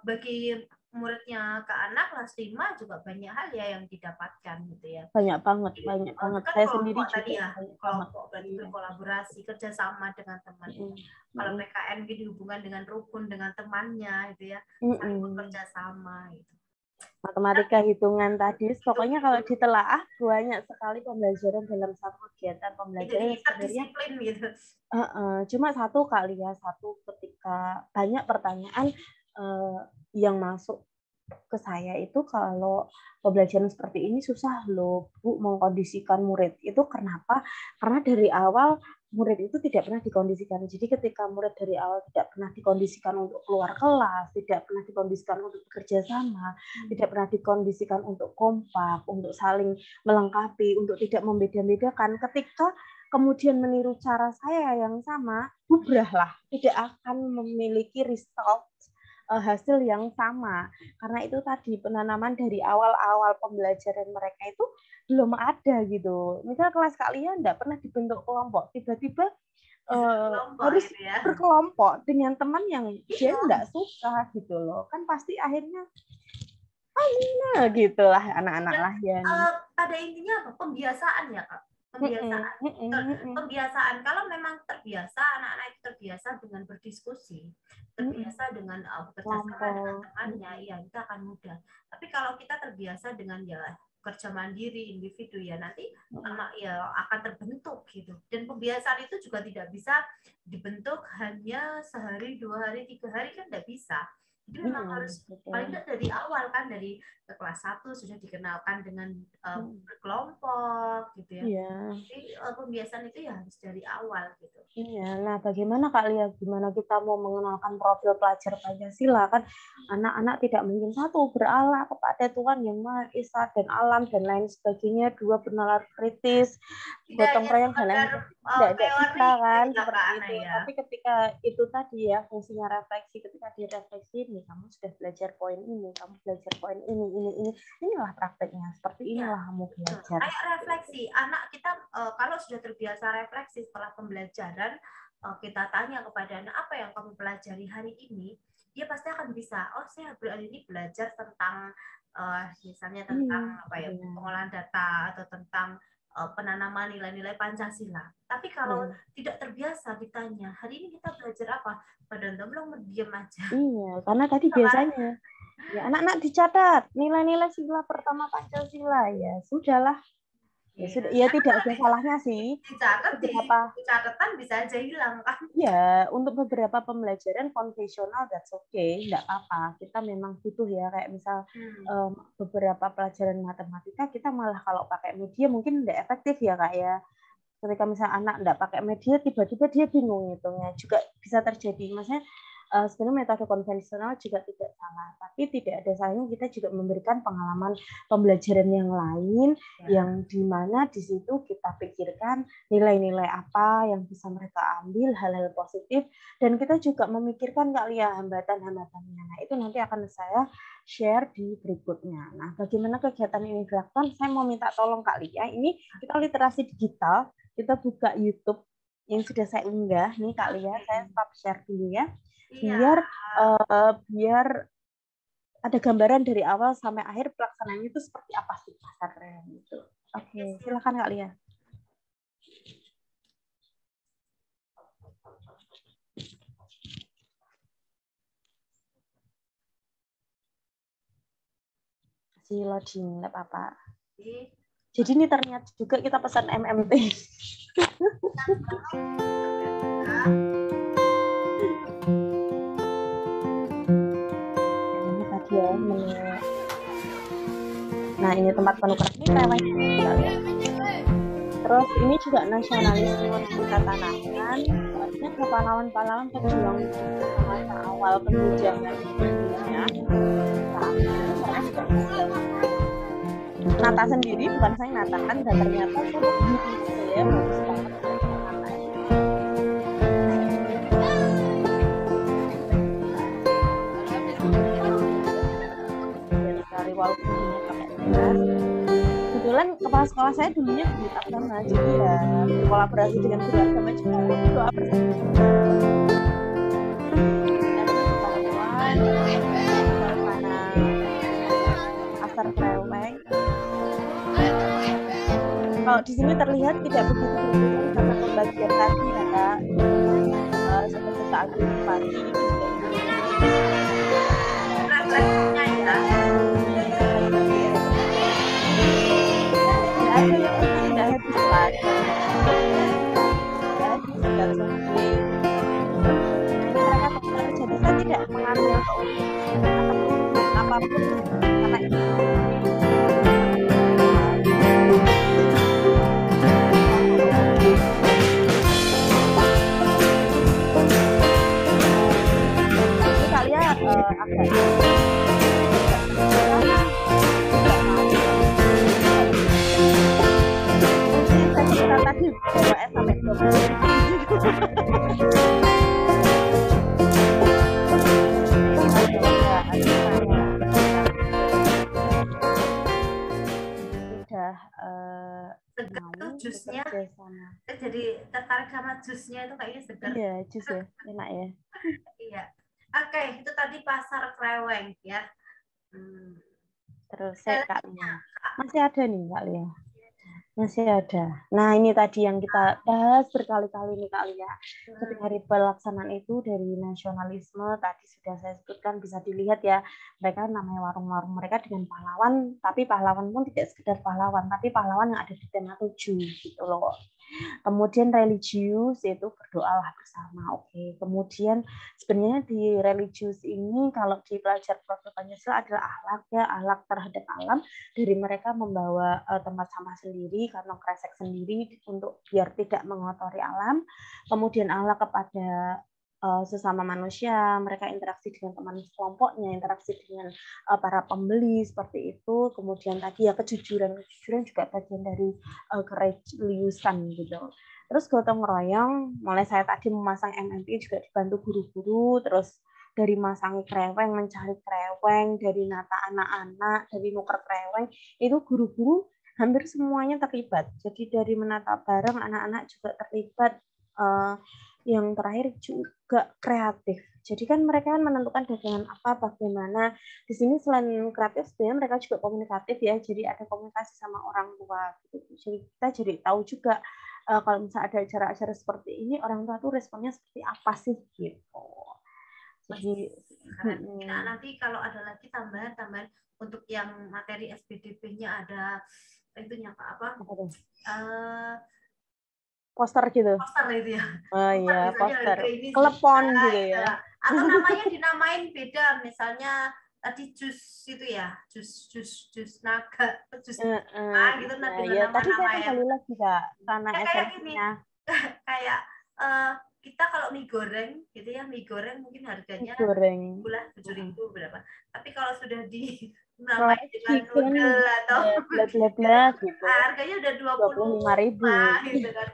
bagi muridnya ke anak kelas 5 juga banyak hal ya yang didapatkan gitu ya. Banyak banget. Kan saya sendiri juga tadi ya, kelompok berarti berkolaborasi, kerjasama dengan teman. Kalau PKN gitu hubungan dengan rukun dengan temannya gitu ya, saling bekerja sama gitu. Matematika, hitungan tadi, pokoknya kalau ditelaah banyak sekali pembelajaran dalam satu kegiatan pembelajaran sebenarnya. Gitu. Cuma satu ketika banyak pertanyaan yang masuk ke saya itu, kalau pembelajaran seperti ini susah loh Bu mengkondisikan murid. Itu kenapa? Karena dari awal murid itu tidak pernah dikondisikan. Jadi ketika murid dari awal tidak pernah dikondisikan untuk keluar kelas, tidak pernah dikondisikan untuk bekerja sama, tidak pernah dikondisikan untuk kompak, untuk saling melengkapi, untuk tidak membeda-bedakan, ketika kemudian meniru cara saya yang sama, bubrahlah, tidak akan memiliki result hasil yang sama. Karena itu tadi penanaman dari awal-awal pembelajaran mereka itu belum ada gitu. Misal kelas kalian tidak pernah dibentuk kelompok, tiba-tiba harus gitu ya, berkelompok dengan teman yang dia tidak suka gitu loh. Kan pasti akhirnya gitulah anak-anak lah ya. Pada intinya apa? Pembiasaan ya Kak. Pembiasaan. Kalau memang terbiasa, anak-anak itu terbiasa dengan berdiskusi, terbiasa dengan bekerja sama dengan temannya, ya itu akan mudah. Tapi kalau kita terbiasa dengan ya kerja mandiri, individu, ya nanti anak ya akan terbentuk gitu. Dan pembiasaan itu juga tidak bisa dibentuk hanya sehari, 2 hari, 3 hari, kan tidak bisa. Jadi memang harus paling tidak dari awal kan, dari kelas 1 sudah dikenalkan dengan berkelompok gitu ya. Jadi pembiasaan itu ya harus dari awal gitu. Iya, nah bagaimana Kak Lia, gimana kita mau mengenalkan profil pelajar Pancasila? Kan anak-anak tidak mungkin satu berala kepada Tuhan Yang Maha Esa dan alam dan lain sebagainya, 2 bernalar kritis, gotong royong dan lain sebagainya. Tidak ada kita kan seperti itu. Ya. Tapi ketika itu tadi ya fungsinya refleksi, ketika direfleksi ini kamu sudah belajar poin ini, kamu belajar poin ini, inilah prakteknya, seperti inilah kamu belajar. Kayak refleksi, anak kita kalau sudah terbiasa refleksi setelah pembelajaran, kita tanya kepada anak apa yang kamu pelajari hari ini, dia pasti akan bisa, oh saya hari ini belajar tentang misalnya tentang pengolahan data atau tentang penanaman nilai-nilai Pancasila. Tapi kalau tidak terbiasa ditanya, hari ini kita belajar apa? Padahal belum diam aja. Iya, karena tadi biasanya ya anak-anak dicatat nilai-nilai sila pertama Pancasila, ya sudahlah. Ya sudah, ya tidak ada salahnya sih. Dicatat di catatan bisa aja hilang kan? Ya, untuk beberapa pembelajaran konvensional that's okay, nggak apa-apa. Kita memang butuh ya, kayak misal beberapa pelajaran matematika kita malah kalau pakai media mungkin nggak efektif ya Kak ya. Ketika misalnya anak nggak pakai media, tiba-tiba dia bingung ngitungnya, juga bisa terjadi. Maksudnya sebenarnya metode konvensional juga tidak salah, tapi tidak ada salahnya kita juga memberikan pengalaman pembelajaran yang lain, yang dimana di situ kita pikirkan nilai-nilai apa yang bisa mereka ambil, hal-hal positif, dan kita juga memikirkan kali ya hambatan-hambatannya. Nah, itu nanti akan saya share di berikutnya. Nah, bagaimana kegiatan ini dilakukan? Saya mau minta tolong Kak Lia, ini kita literasi digital, kita buka YouTube yang sudah saya unggah nih Kak Lia, saya stop share dulu ya. Biar ada gambaran dari awal sampai akhir pelaksanaannya itu seperti apa sih pasar reweng itu. Oke, silakan Kak Lia. Si loading, nggak apa-apa. Jadi ini ternyata juga kita pesan MMT. Ya, nah ini tempat penukaran ini reweng. Terus ini juga nasionalisme kita tanamkan, artinya ke pahlawan-pahlawan pejuang masa awal penjajahan Indonesia. Nata sendiri, bukan saya natakan, dan ternyata saya begitu ya, bagus banget. Walaupun pakai keras. Kebetulan kepala sekolah saya dulunya guru agama, jadi ya berkolaborasi dengan guru agama juga doa bersama. Asar reweng. Kalau di sini terlihat tidak begitu berbeda karena pembagian tadi ya Kak. Seperti saat pagi ini juga ya. Sudah habis lagi. Jadi saya tidak mengambil keuntungan apapun karena itu. Jadi kalian agak tadi bawa S sampai 20. Jusnya jadi tertarik sama jusnya itu kayaknya segar. Iya, jus ya, enak ya. Iya. Oke, itu tadi pasar Kreweng ya. Terus Kak Lia. Masih ada nih Kak Lia. Masih ada. Nah, ini tadi yang kita bahas berkali-kali nih Kak Lia. Ketika hari pelaksanaan itu dari nasionalisme, tadi sudah saya sebutkan, bisa dilihat ya, mereka namanya warung-warung mereka dengan pahlawan, tapi pahlawan pun tidak sekedar pahlawan, tapi pahlawan yang ada di tema 7, gitu loh. Kemudian religius, yaitu berdoalah bersama. Oke. Kemudian sebenarnya di religius ini kalau di pelajar profil Pancasila adalah akhlak ya, akhlak terhadap alam, dari mereka membawa tempat sampah sendiri, kantong kresek sendiri untuk biar tidak mengotori alam. Kemudian akhlak kepada sesama manusia, mereka interaksi dengan teman kelompoknya, interaksi dengan para pembeli seperti itu. Kemudian tadi ya kejujuran juga bagian dari kereligiusan gitu. Terus gotong royong, mulai saya tadi memasang MMP juga dibantu guru-guru, terus dari masang kreweng, mencari kreweng, dari nata anak-anak, dari nuker kreweng, itu guru-guru hampir semuanya terlibat. Jadi dari menata bareng, anak-anak juga terlibat. Yang terakhir juga kreatif. Jadi kan mereka kan menentukan dagangan apa, bagaimana. Di sini selain kreatif, sebenarnya mereka juga komunikatif ya. Jadi ada komunikasi sama orang tua. Gitu. Jadi kita jadi tahu juga kalau misalnya ada acara-acara seperti ini, orang tua tuh responnya seperti apa sih gitu. Jadi nanti kalau ada lagi tambahan untuk yang materi SPDP-nya ada itunya apa? Poster gitu. Poster itu ya. Oh iya, poster. Telepon gitu ya. Atau namanya dinamain beda, misalnya tadi jus itu ya, jus naga, jus gitu Nah, ya tadi saya kembali lagi Kak, karena esensinya. Kayak kita kalau mie goreng gitu ya, mie goreng mungkin harganya bulan 7.000 berapa. Tapi kalau sudah di namanya dengan noodle atau bla bla bla gitu. Harganya udah 25.000 gitu kan.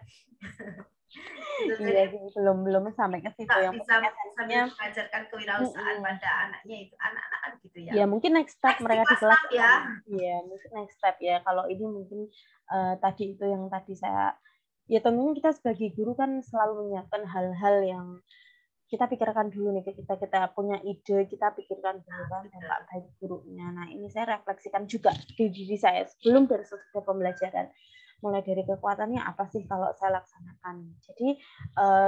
Iya sih, belum sampai ke situ yang bisa mengajarkan kewirausahaan pada anaknya itu, anak-anak kan gitu ya. Ya mungkin next step mereka di kelas ya. Iya, mungkin next step ya. Kalau ini mungkin tadi itu yang tadi saya, ya tentunya kita sebagai guru kan selalu menyiapkan hal-hal yang kita pikirkan dulu nih, kita punya ide, kita pikirkan dulu kan dampak baik buruknya. Nah ini saya refleksikan juga di diri saya sebelum dan sesudah pembelajaran. Mulai dari kekuatannya apa sih kalau saya laksanakan. Jadi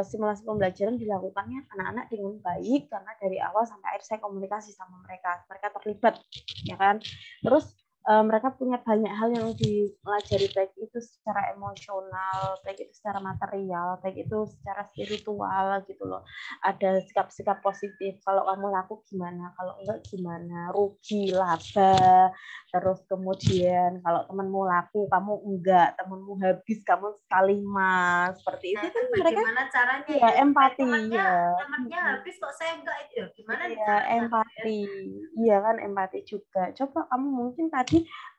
simulasi pembelajaran dilakukannya anak-anak dengan baik karena dari awal sampai akhir saya komunikasi sama mereka terlibat, ya kan. Terus mereka punya banyak hal yang dipelajari, baik itu secara emosional, baik itu secara material, baik itu secara spiritual gitu loh. Ada sikap-sikap positif, kalau kamu laku gimana, kalau enggak gimana, rugi, laba. Terus kemudian kalau temanmu laku, kamu enggak, temanmu habis, kamu sekali mas, seperti itu kan mereka caranya ya empati ya. Temannya habis kok saya enggak, itu gimana ya empati, iya kan empati juga. Coba kamu mungkin tadi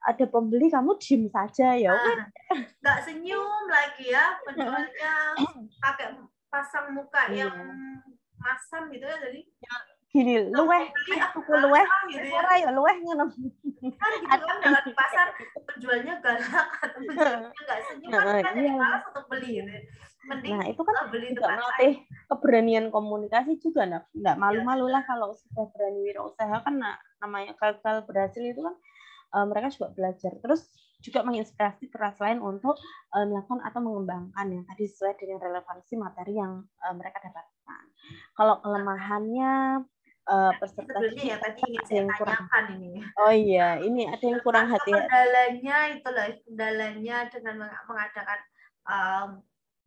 ada pembeli, kamu diem saja ya, nggak senyum lagi ya, penjualnya pakai pasang muka yang masam gitu ya, jadi gini, luweh, tuku luweh, ora ya luweh ngono. Kan gitu kan, kalau di pasar penjualnya galak atau penjualnya nggak senyum kan kita jadi malas untuk beli gitu. Mending nah itu kan beli juga melatih keberanian komunikasi juga, nggak malu-malu lah kalau sudah berani wirausaha kan. Namanya gagal berhasil itu kan mereka juga belajar, terus juga menginspirasi kelas lain untuk melakukan atau mengembangkan yang tadi sesuai dengan relevansi materi yang mereka dapatkan. Kalau kelemahannya peserta ya tadi ingin saya tanyakan ini. Oh iya, ini ada yang kurang hati-hati. Kendalanya itulah, kendalanya dengan mengadakan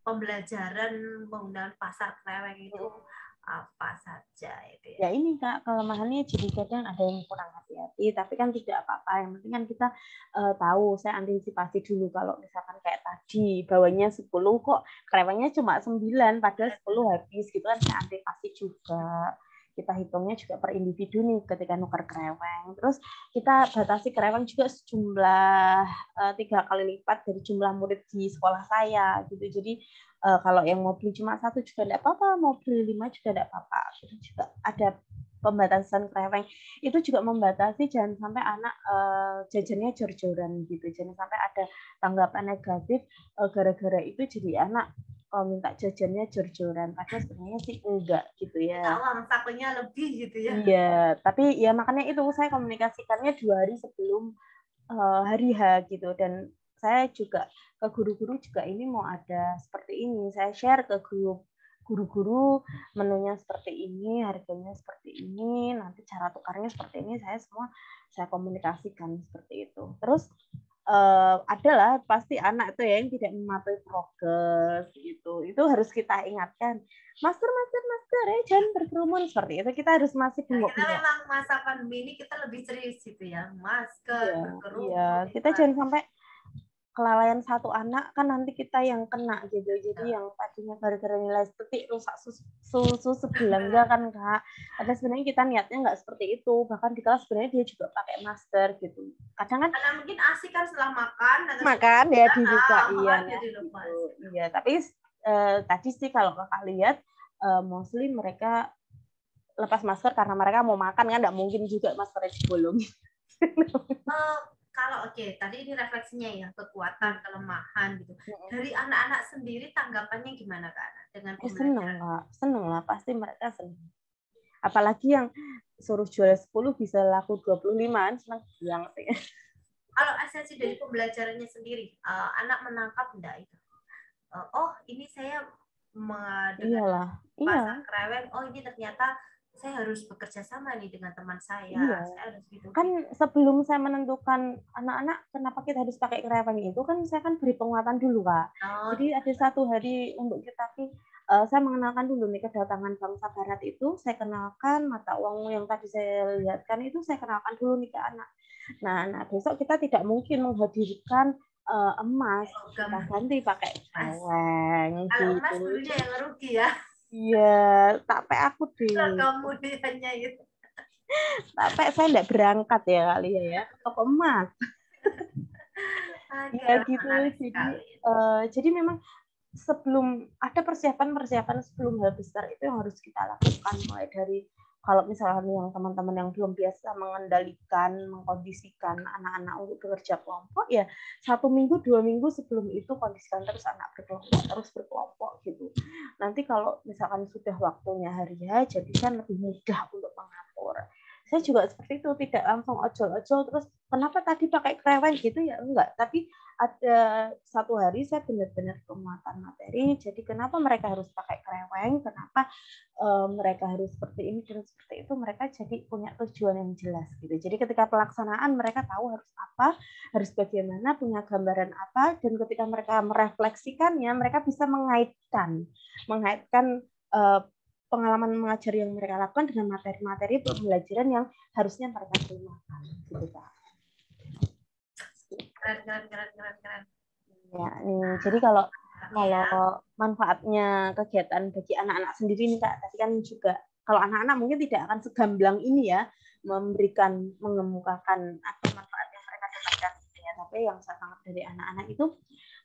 pembelajaran penggunaan pasar kreweng itu apa saja itu ya? Ini Kak, kelemahannya jadi kadang ada yang kurang hati-hati, tapi kan tidak apa-apa. Yang penting kan kita tahu, saya antisipasi dulu kalau misalkan kayak tadi bawanya 10 kok krewengnya cuma 9 padahal 10 habis gitu kan, saya antisipasi juga. Kita hitungnya juga per individu nih ketika nuker kreweng. Terus kita batasi kreweng juga sejumlah 3 kali lipat dari jumlah murid di sekolah saya gitu. Jadi kalau yang mau beli cuma 1 juga tidak apa-apa, mau beli 5 juga tidak apa-apa. Itu juga ada pembatasan kreweng. Itu juga membatasi jangan sampai anak jajannya jor-joran gitu. Jangan sampai ada tanggapan negatif gara-gara itu jadi anak minta jajannya jor-joran, padahal sebenarnya sih enggak gitu ya. Uang sakunya lebih gitu ya. Iya, tapi ya makanya itu saya komunikasikannya 2 hari sebelum hari H gitu, dan saya juga ke guru-guru juga ini mau ada seperti ini, saya share ke grup guru-guru menunya seperti ini, harganya seperti ini, nanti cara tukarnya seperti ini, saya komunikasikan seperti itu. Terus adalah pasti anak tuh yang tidak mematuhi prokes gitu. Itu harus kita ingatkan. Masker, jangan berkerumun seperti itu. Kita harus masih bengok. Kita memang masa pandemi ini kita lebih serius gitu ya. Masker, berkerumun. Iya, kita jangan sampai kelalaian satu anak kan nanti kita yang kena gitu. Jadi yang tadinya gara-gara nilai estetik rusak susu sebelangga kan Kak. Ada sebenarnya kita niatnya nggak seperti itu. Bahkan di kelas sebenarnya dia juga pakai masker gitu. Kadang kan karena mungkin asik kan setelah makan ya dibuka iya. Tapi tadi sih kalau Kakak lihat mostly mereka lepas masker karena mereka mau makan kan, nggak mungkin juga maskernya dibolong. Kalau tadi ini refleksinya ya, kekuatan, kelemahan gitu. Dari anak-anak sendiri tanggapannya gimana Kak dengan pembelajaran? Seneng lah, pasti mereka seneng. Apalagi yang suruh jual 10 bisa laku 25, seneng banget. Kalau esensi dari pembelajarannya sendiri, anak menangkap enggak itu? Oh, ini saya dengan pasar kreweng, oh ini ternyata saya harus bekerja sama nih dengan teman saya. Iya. Saya harus gitu. Kan sebelum saya menentukan anak-anak kenapa kita harus pakai kereweng itu kan saya kan beri penguatan dulu Kak. Jadi ada satu hari untuk kita saya mengenalkan dulu nih kedatangan bangsa Barat itu, saya kenalkan mata uang yang tadi saya lihatkan itu saya kenalkan dulu nih ke anak. Nah besok kita tidak mungkin menghadirkan emas, kita ganti pakai kereweng. Kalau emas dulunya yang rugi ya. Iya, tak aku deh. Kamu hanya itu. Tapi saya enggak berangkat ya kali ya ke toko emas. Ya gitu. Jadi memang sebelum ada persiapan sebelum hal besar itu yang harus kita lakukan, mulai dari kalau misalnya yang teman-teman yang belum biasa mengendalikan, mengkondisikan anak-anak untuk bekerja kelompok, ya 1 minggu, 2 minggu sebelum itu kondisikan terus anak berkelompok gitu. Nanti kalau misalkan sudah waktunya hari H, jadi kan lebih mudah untuk mengatur. Saya juga seperti itu, tidak langsung ojol-ojol terus kenapa tadi pakai kereweng gitu ya enggak, tapi ada satu hari saya benar-benar penguatan materi. Jadi kenapa mereka harus pakai kereweng, kenapa mereka harus seperti ini dan seperti itu, mereka jadi punya tujuan yang jelas gitu. Jadi ketika pelaksanaan mereka tahu harus apa, harus bagaimana, punya gambaran apa, dan ketika mereka merefleksikannya, mereka bisa mengaitkan pengalaman mengajar yang mereka lakukan dengan materi-materi pembelajaran yang harusnya mereka terimakan gitu Kak. Keren. Ya, nih. Jadi kalau manfaatnya kegiatan bagi anak-anak sendiri nih Kak, tadi kan juga kalau anak-anak mungkin tidak akan segamblang ini ya mengemukakan apa manfaat yang mereka dapatkan ya, tapi yang saya tangkap dari anak-anak itu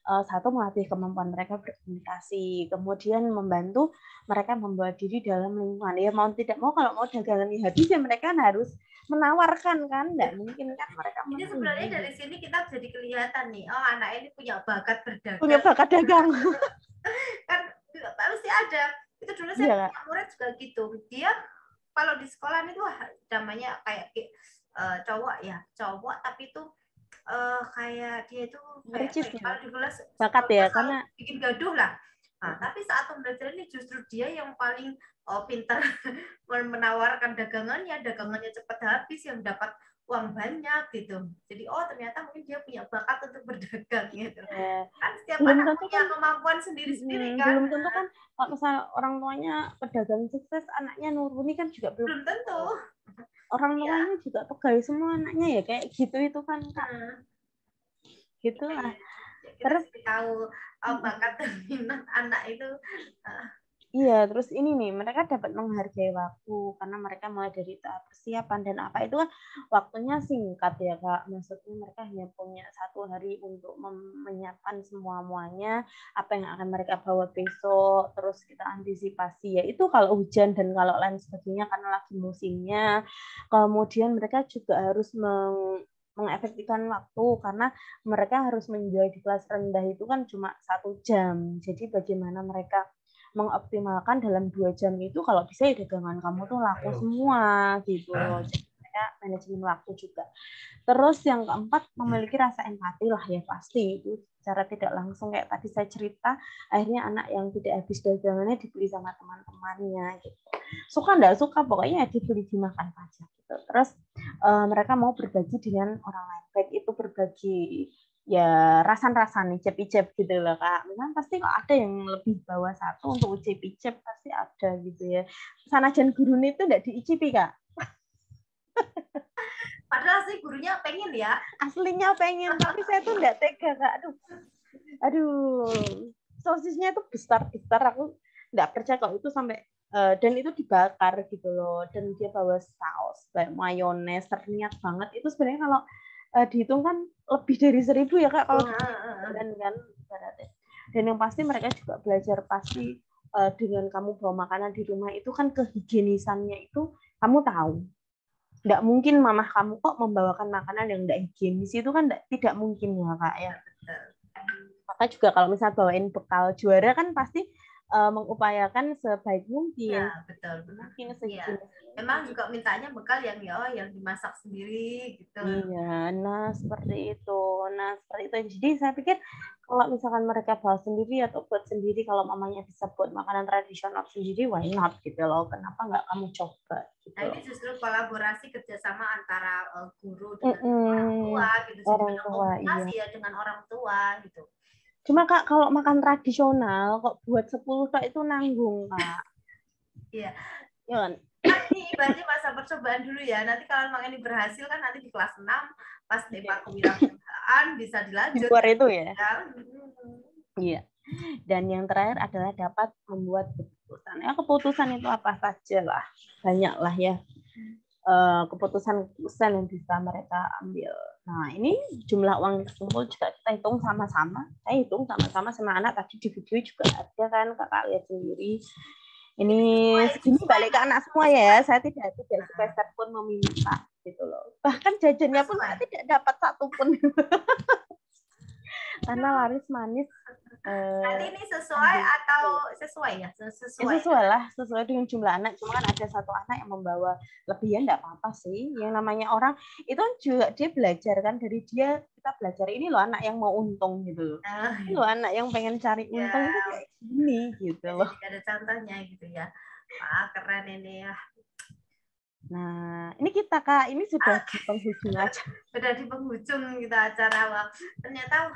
satu, melatih kemampuan mereka berkomunikasi, kemudian membantu mereka membawa diri dalam lingkungan. Ya mau tidak mau, kalau mau dagangannya habis ya mereka harus menawarkan kan, nggak mungkin kan mereka. Ini sebenarnya dari sini kita jadi kelihatan nih, oh anak ini punya bakat berdagang. Punya bakat dagang. Kan pasti ada. Itu dulu saya punya murid juga gitu. Dia kalau di sekolah itu namanya kayak cowok tapi itu kayak dia itu kalau di kelas bakat ya, karena bikin gaduh lah. Nah, tapi saat pembelajaran ini justru dia yang paling pintar menawarkan dagangannya cepat habis, yang dapat uang banyak gitu. Jadi ternyata mungkin dia punya bakat untuk berdagang gitu. Ya. Kan setiap anak punya kemampuan sendiri-sendiri kan. Belum tentu kan kalau misalnya orang tuanya pedagang sukses, anaknya nuruni kan juga belum tentu. Orang tuanya juga pegawai semua anaknya ya kayak gitu itu kan Kak. Gitu lah. Terus tahu bakat dan minat anak itu. Iya, terus ini nih, mereka dapat menghargai waktu karena mereka mulai dari tahap persiapan dan apa itu kan waktunya singkat ya Kak. Maksudnya mereka hanya punya 1 hari untuk menyiapkan semuanya, apa yang akan mereka bawa besok, terus kita antisipasi ya itu kalau hujan dan kalau lain sebagainya karena lagi musimnya. Kemudian mereka juga harus mengefektifkan waktu karena mereka harus menjual di kelas rendah itu kan cuma 1 jam. Jadi bagaimana mereka mengoptimalkan dalam 2 jam itu, kalau bisa ya dagangan kamu tuh laku semua gitu loh. Jadi mereka manajemen waktu juga. Terus yang keempat, memiliki rasa empati lah ya pasti itu secara tidak langsung kayak tadi saya cerita, akhirnya anak yang tidak habis dagangannya dibeli sama teman-temannya gitu. Suka nggak suka pokoknya dibeli dimakan aja gitu. Terus mereka mau berbagi dengan orang lain, baik itu berbagi ya rasan-rasan icep-icep gitu loh Kak. Memang pasti kok ada yang lebih bawah 1 untuk icep-icep pasti ada gitu ya. Sanajan gurune itu enggak diicipi Kak. Padahal sih gurunya pengen ya. Aslinya pengen, tapi saya tuh enggak tega Kak. Aduh. Sosisnya itu besar-besar, aku enggak percaya kalau itu sampai dan itu dibakar gitu loh, dan dia bawa saus kayak mayones, terniat banget. Itu sebenarnya kalau dihitung kan lebih dari 1.000 ya Kak kalau kan berarti. Dan yang pasti mereka juga belajar pasti dengan kamu bawa makanan di rumah itu kan kehigienisannya itu kamu tahu. Nggak mungkin mamah kamu kok membawakan makanan yang nggak higienis, itu kan tidak mungkin ya Kak ya. Maka juga kalau misalnya bawain bekal juara kan pasti mengupayakan sebaik mungkin. Ya, betul. Mungkin Iya. sejenis. Emang juga mintanya bekal yang yang dimasak sendiri gitu. Iya, nah seperti itu. Nah seperti itu. Jadi saya pikir kalau misalkan mereka bawa sendiri atau buat sendiri, kalau mamanya bisa buat makanan tradisional sendiri, why not gitu loh? Kenapa nggak kamu coba? Gitu. Nah ini justru kolaborasi kerjasama antara guru dengan orang tua gitu. Jadi Orang tua, komunikasi iya. ya dengan orang tua gitu. Cuma Kak, kalau makan tradisional kok buat 10 Kak itu nanggung, Kak. Iya. Ya kan? Ini berarti masa percobaan dulu ya. Nanti kalau memang ini berhasil kan nanti di kelas 6 pas DEPA kewirausahaan bisa dilanjut. Di luar itu ya. Ya. Iya. Dan yang terakhir adalah dapat membuat keputusan. Ya keputusan itu apa saja lah. Banyak lah ya. Keputusan-keputusan yang bisa mereka ambil. Nah, ini jumlah uang yang terkumpul juga kita hitung sama-sama. Saya hitung sama-sama sama anak tadi di video juga ada kan, Kakak lihat sendiri. Ini segini balik ke anak semua ya. Saya tidak sepeser pun meminta gitu loh. Bahkan jajannya pun saya tidak dapat satu pun. Karena laris manis. Nanti ini sesuai atau sesuai ya? Sesuai dengan jumlah anak. Cuma kan ada satu anak yang membawa lebihan, enggak apa-apa sih. Yang namanya orang itu kan juga dia belajar kan, dari dia kita belajar ini loh anak yang mau untung gitu. Ini loh anak yang pengen cari untung itu kayak gini gitu loh. Jadi ada contohnya gitu ya. Wah, keren ini ya. Nah, ini kita Kak, ini sudah di penghujung aja. Sudah di penghujung kita acara. Wah, ternyata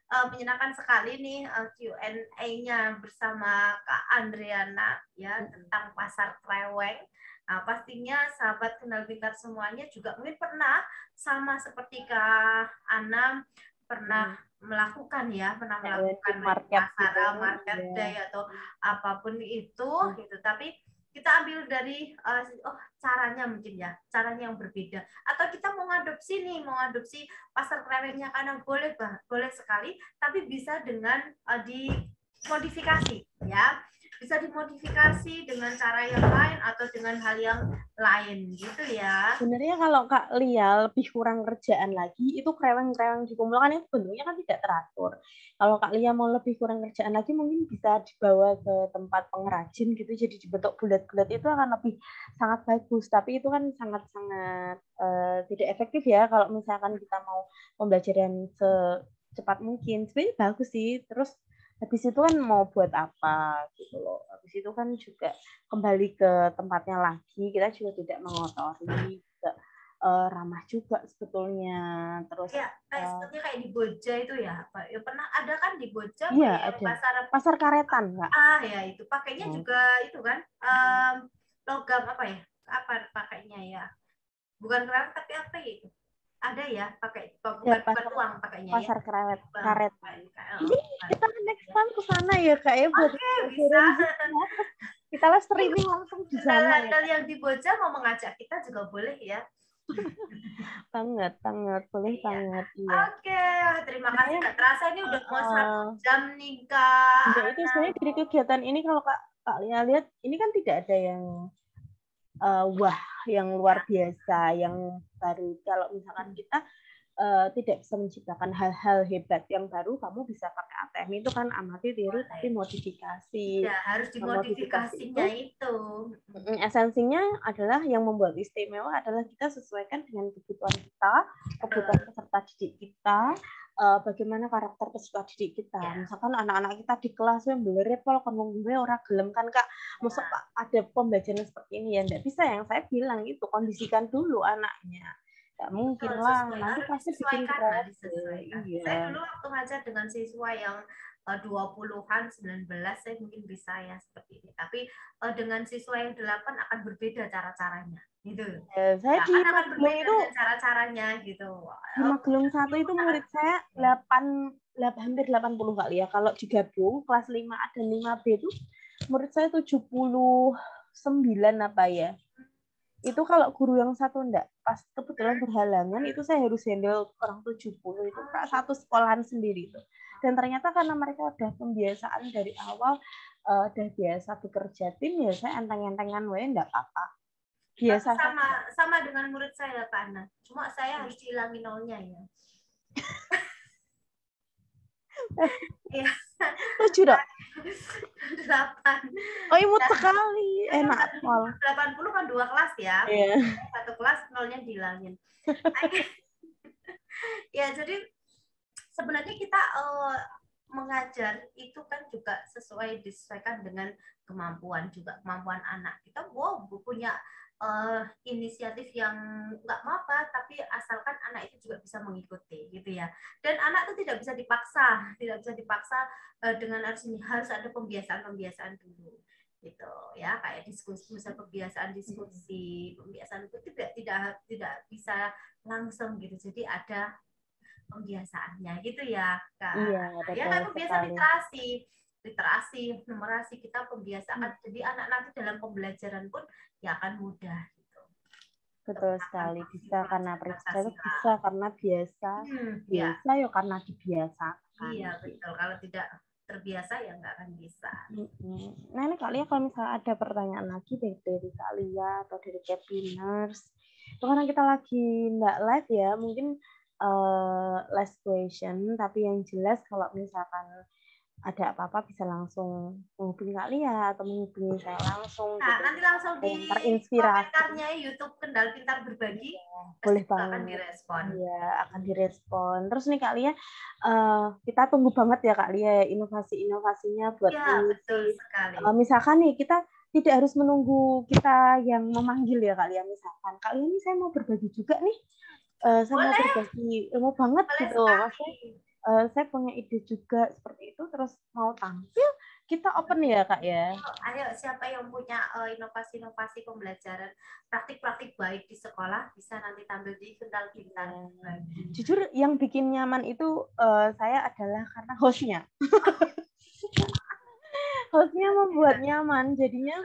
menyenangkan sekali nih Q&A-nya bersama Kak Andriana ya tentang pasar Kreweng. Nah, pastinya sahabat Kenal Pintar semuanya juga mungkin pernah sama seperti Kak Ana pernah melakukan market day atau apapun itu gitu. Tapi kita ambil dari caranya mungkin ya, caranya yang berbeda. Atau kita mau ngadopsi pasar Krewengnya karena boleh sekali, tapi bisa dengan dimodifikasi ya. Bisa dimodifikasi dengan cara yang lain atau dengan hal yang lain gitu ya. Sebenarnya kalau Kak Lia lebih kurang kerjaan lagi, itu kreweng-kreweng dikumpulkan itu bentuknya kan tidak teratur. Kalau Kak Lia mau lebih kurang kerjaan lagi, mungkin bisa dibawa ke tempat pengrajin gitu, jadi dibentuk bulat-bulat, itu akan lebih sangat bagus. Tapi itu kan sangat-sangat tidak efektif ya kalau misalkan kita mau pembelajaran secepat mungkin. Sebenarnya bagus sih. Terus habis itu kan mau buat apa gitu loh. Habis itu kan juga kembali ke tempatnya lagi, kita juga tidak mengotori, juga ramah juga sebetulnya. Terus ya seperti kayak di Boja itu ya Pak. Ya pernah ada kan di Boja iya, ada pasar karetan Kak. Ya itu pakainya juga itu kan logam apa ya, apa pakainya ya, bukan keramik tapi apa ya itu ada ya pakai bukan uang pakainya pasar ya. karet. Ini kita next time ke sana ya Kak ya, buat bisa. Kita lah streaming langsung di sana. Yang di Boja mau mengajak kita juga boleh ya. banget boleh iya. Banget iya. Oke, terima kasih Kak. Terasa ini udah mau 1 jam nih Kak. Nah, itu sebenarnya dari kegiatan ini kalau Kak Lia lihat ini kan tidak ada yang wah yang luar biasa yang baru. Kalau misalkan kita tidak bisa menciptakan hal-hal hebat yang baru, kamu bisa pakai ATM itu kan amati tiru tapi modifikasi. Ya, harus dimodifikasinya itu. Esensinya adalah yang membuat istimewa adalah kita sesuaikan dengan kebutuhan kita, kebutuhan peserta didik kita, bagaimana karakter peserta didik kita. Misalkan anak-anak kita di kelas yang belerep kalau ngomong gue orang gelem kan Kak, masa ada pembelajaran seperti ini ya enggak bisa. Yang saya bilang itu kondisikan dulu anaknya. Nggak mungkin lah, nanti pasti bikin iya. Saya dulu waktu ngajar dengan siswa yang 20-an, 19, saya mungkin bisa ya seperti ini. Tapi dengan siswa yang 8 akan berbeda cara-caranya. Gitu. Ya, saya di akan berbeda itu cara-caranya gitu. Di Magelung 1 itu murid saya hampir 80 kali ya. Kalau digabung kelas 5A dan 5B itu murid saya 79 apa ya. Itu kalau guru yang satu enggak, pas kebetulan berhalangan itu saya harus handle orang 70 itu satu sekolahan sendiri itu. Dan ternyata karena mereka udah pembiasaan dari awal, udah biasa bekerja tim, ya saya enteng-entengan wae enggak apa-apa. Biasa sama dengan murid saya Kak Ana. Cuma saya harus dihilangi nolnya ya. 7 dok. 8. Oh imut sekali. Enak. 80 kan 2 kelas ya. Iya. Satu kelas nolnya dihilangin. Ya jadi sebenarnya kita mengajar itu kan juga disesuaikan dengan kemampuan anak. Kita punya inisiatif yang nggak apa-apa, tapi asalkan anak itu juga bisa mengikuti gitu ya. Dan anak itu tidak bisa dipaksa dengan harus ada pembiasaan dulu gitu ya, kayak diskusi, misal pembiasaan itu tidak bisa langsung gitu. Jadi ada pembiasaannya gitu ya Kak. Iya, Ya kayak pembiasaan literasi, numerasi kita pembiasaan. Jadi anak nanti dalam pembelajaran pun ya akan mudah gitu. Betul sekali, bisa karena bisa karena biasa ya karena dibiasakan. Iya betul, kalau tidak terbiasa ya nggak akan bisa. Nah ini kalian kalau misalnya ada pertanyaan lagi dari kalian atau dari Capiners, itu karena kita lagi nggak live ya, mungkin last question, tapi yang jelas kalau misalkan ada apa-apa bisa langsung menghubungi kalian atau menghubungi saya langsung. Nah, gitu. Nanti langsung di komentarnya YouTube Kendal Pintar Berbagi, ya, boleh banget. Akan direspon. Iya, akan direspon. Terus nih Kak Lia, kita tunggu banget ya Kak Lia inovasi-inovasinya buat betul sekali. Misalkan nih kita tidak harus menunggu kita yang memanggil ya Kak Lia, misalkan kali ini saya mau berbagi juga nih sama berbagi ilmu banget gitu. Maksudnya saya punya ide juga seperti itu, terus mau tampil, kita open ya Kak ya. Ayo siapa yang punya inovasi-inovasi pembelajaran, praktik-praktik baik di sekolah, bisa nanti tampil di Kendal Pintar. Jujur yang bikin nyaman itu saya adalah karena hostnya. Hostnya membuat nyaman, jadinya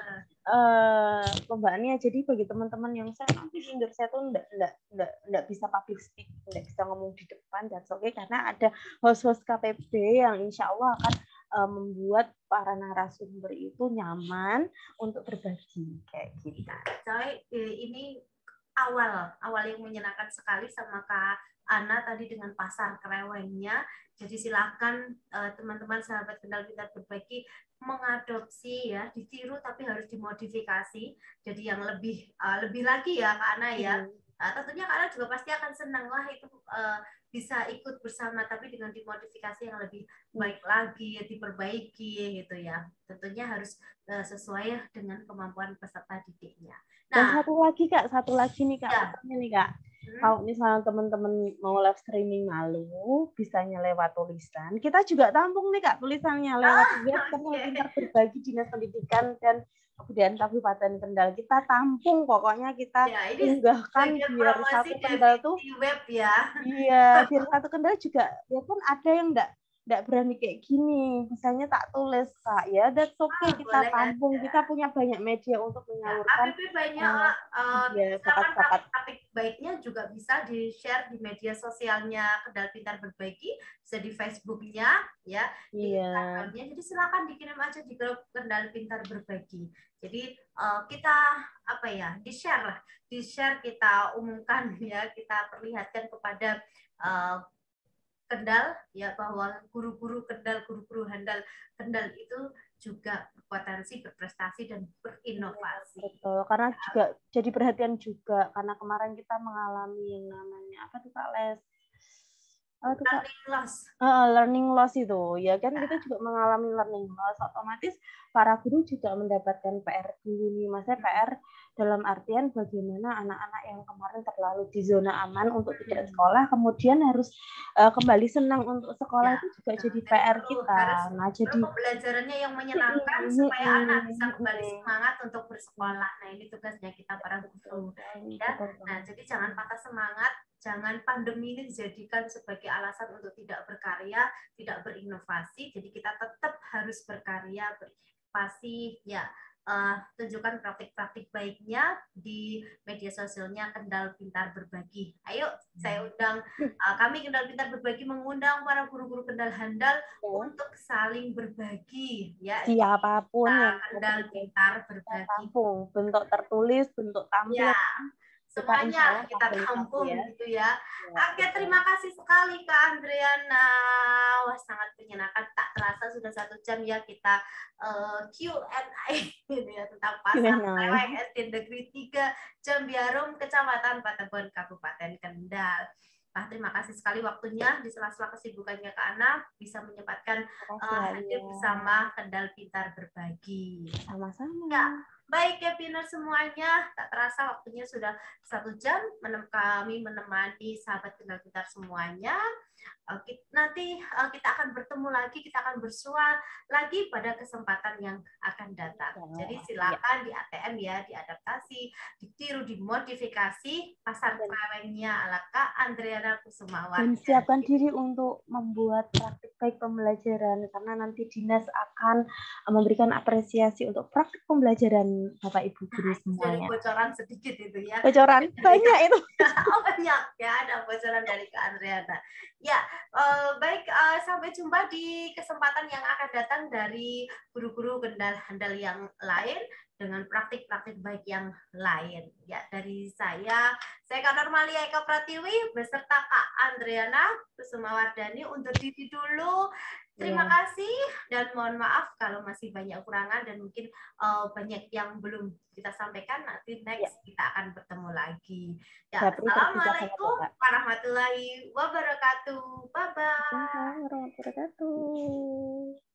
pembahasannya. Jadi bagi teman-teman yang saya tuh enggak bisa public speak, enggak bisa ngomong di depan, dan oke, karena ada host-host KPB yang insya Allah akan membuat para narasumber itu nyaman untuk berbagi kayak gitu. Coy, ini awal yang menyenangkan sekali sama Kak Ana tadi dengan pasar kerewengnya. Jadi silakan teman-teman sahabat Kendal Pintar Berbagi mengadopsi ya, ditiru tapi harus dimodifikasi. Jadi yang lebih lagi ya Kak Ana ya. Tentunya Kak Ana juga pasti akan senang lah itu bisa ikut bersama, tapi dengan dimodifikasi yang lebih baik lagi, diperbaiki gitu ya. Tentunya harus sesuai dengan kemampuan peserta didiknya. Dan satu lagi nih Kak, kalau misalnya teman-teman mau live streaming malu, bisanya lewat tulisan. Kita juga tampung nih Kak tulisannya lewat web Kendal Pintar Berbagi Dinas Pendidikan dan Kebudayaan Kabupaten Kendal. Kita tampung, pokoknya kita unggahkan biar satu Kendal tuh di web ya. Iya, biar satu Kendal juga ya kan ada yang enggak berani kayak gini, misalnya tak tulis Kak ya, that's okay, kita tampung, kita punya banyak media untuk menyalurkan. Banyak topik baiknya juga bisa di-share di media sosialnya Kendal Pintar Berbagi, bisa di Facebooknya ya, di Instagramnya. Jadi silakan dikirim aja di grup Kendal Pintar Berbagi. Jadi kita di-share kita umumkan ya, kita perlihatkan kepada Kendal ya, bahwa guru-guru Kendal, guru-guru handal Kendal itu juga berpotensi, berprestasi dan berinovasi. Betul, karena juga jadi perhatian juga karena kemarin kita mengalami yang namanya apa tuh Kak learning loss itu ya kan, kita juga mengalami learning loss, otomatis para guru juga mendapatkan PR dulu nih, maksudnya PR dalam artian bagaimana anak-anak yang kemarin terlalu di zona aman untuk tidak sekolah kemudian harus kembali senang untuk sekolah, itu juga jadi PR kita. Nah, jadi pembelajarannya yang menyenangkan supaya anak bisa kembali semangat untuk bersekolah. Nah, ini tugasnya kita para guru ya. Nah, jadi jangan patah semangat, jangan pandemi ini dijadikan sebagai alasan untuk tidak berkarya, tidak berinovasi. Jadi kita tetap harus berkarya, berinovasi ya. Tunjukkan praktik-praktik baiknya di media sosialnya Kendal Pintar Berbagi. Ayo, saya undang kami Kendal Pintar Berbagi mengundang para guru-guru Kendal handal untuk saling berbagi ya. Siapapun yang Kendal Pintar Berbagi. Bentuk tertulis, bentuk tampil. Ya. semuanya kita tampung gitu ya. Oke, terima kasih sekali Kak Andriana. Wah, sangat menyenangkan. Tak terasa sudah 1 jam ya kita Q&A gitu ya, tentang pasar Leweng SD Negeri 3 Jambiarum, Kecamatan Patebon, Kabupaten Kendal. Nah, terima kasih sekali waktunya di sela-sela kesibukannya Kak Ana bisa menyempatkan hadir bersama Kendal Pintar Berbagi. Sama-sama. Ya, baik ya Pinner semuanya, tak terasa waktunya sudah 1 jam kami menemani sahabat Kendal Pintar semuanya. Nanti kita akan bertemu lagi, kita akan bersua lagi pada kesempatan yang akan datang. Jadi silakan di ATM ya, diadaptasi, ditiru, dimodifikasi pasar Lewengnya ala Kak Andriana Kusumawardhani. Dan siapkan diri untuk membuat praktik baik pembelajaran, karena nanti dinas akan memberikan apresiasi untuk praktik pembelajaran Bapak Ibu guru semuanya. Jadi bocoran sedikit itu ya. Bocoran banyak itu. Banyak ya, ada bocoran dari Kak Andriana. Ya, baik, sampai jumpa di kesempatan yang akan datang dari guru-guru Kendal yang lain dengan praktik-praktik baik yang lain. Ya, dari saya Kak Normalia Eka Pratiwi beserta Kak Andriana Kusumawardhani undur diri dulu. Terima kasih dan mohon maaf kalau masih banyak kekurangan dan mungkin banyak yang belum kita sampaikan. Nanti next kita akan bertemu lagi. Ya, assalamualaikum warahmatullahi wabarakatuh. Bye bye. Warahmatullahi wabarakatuh.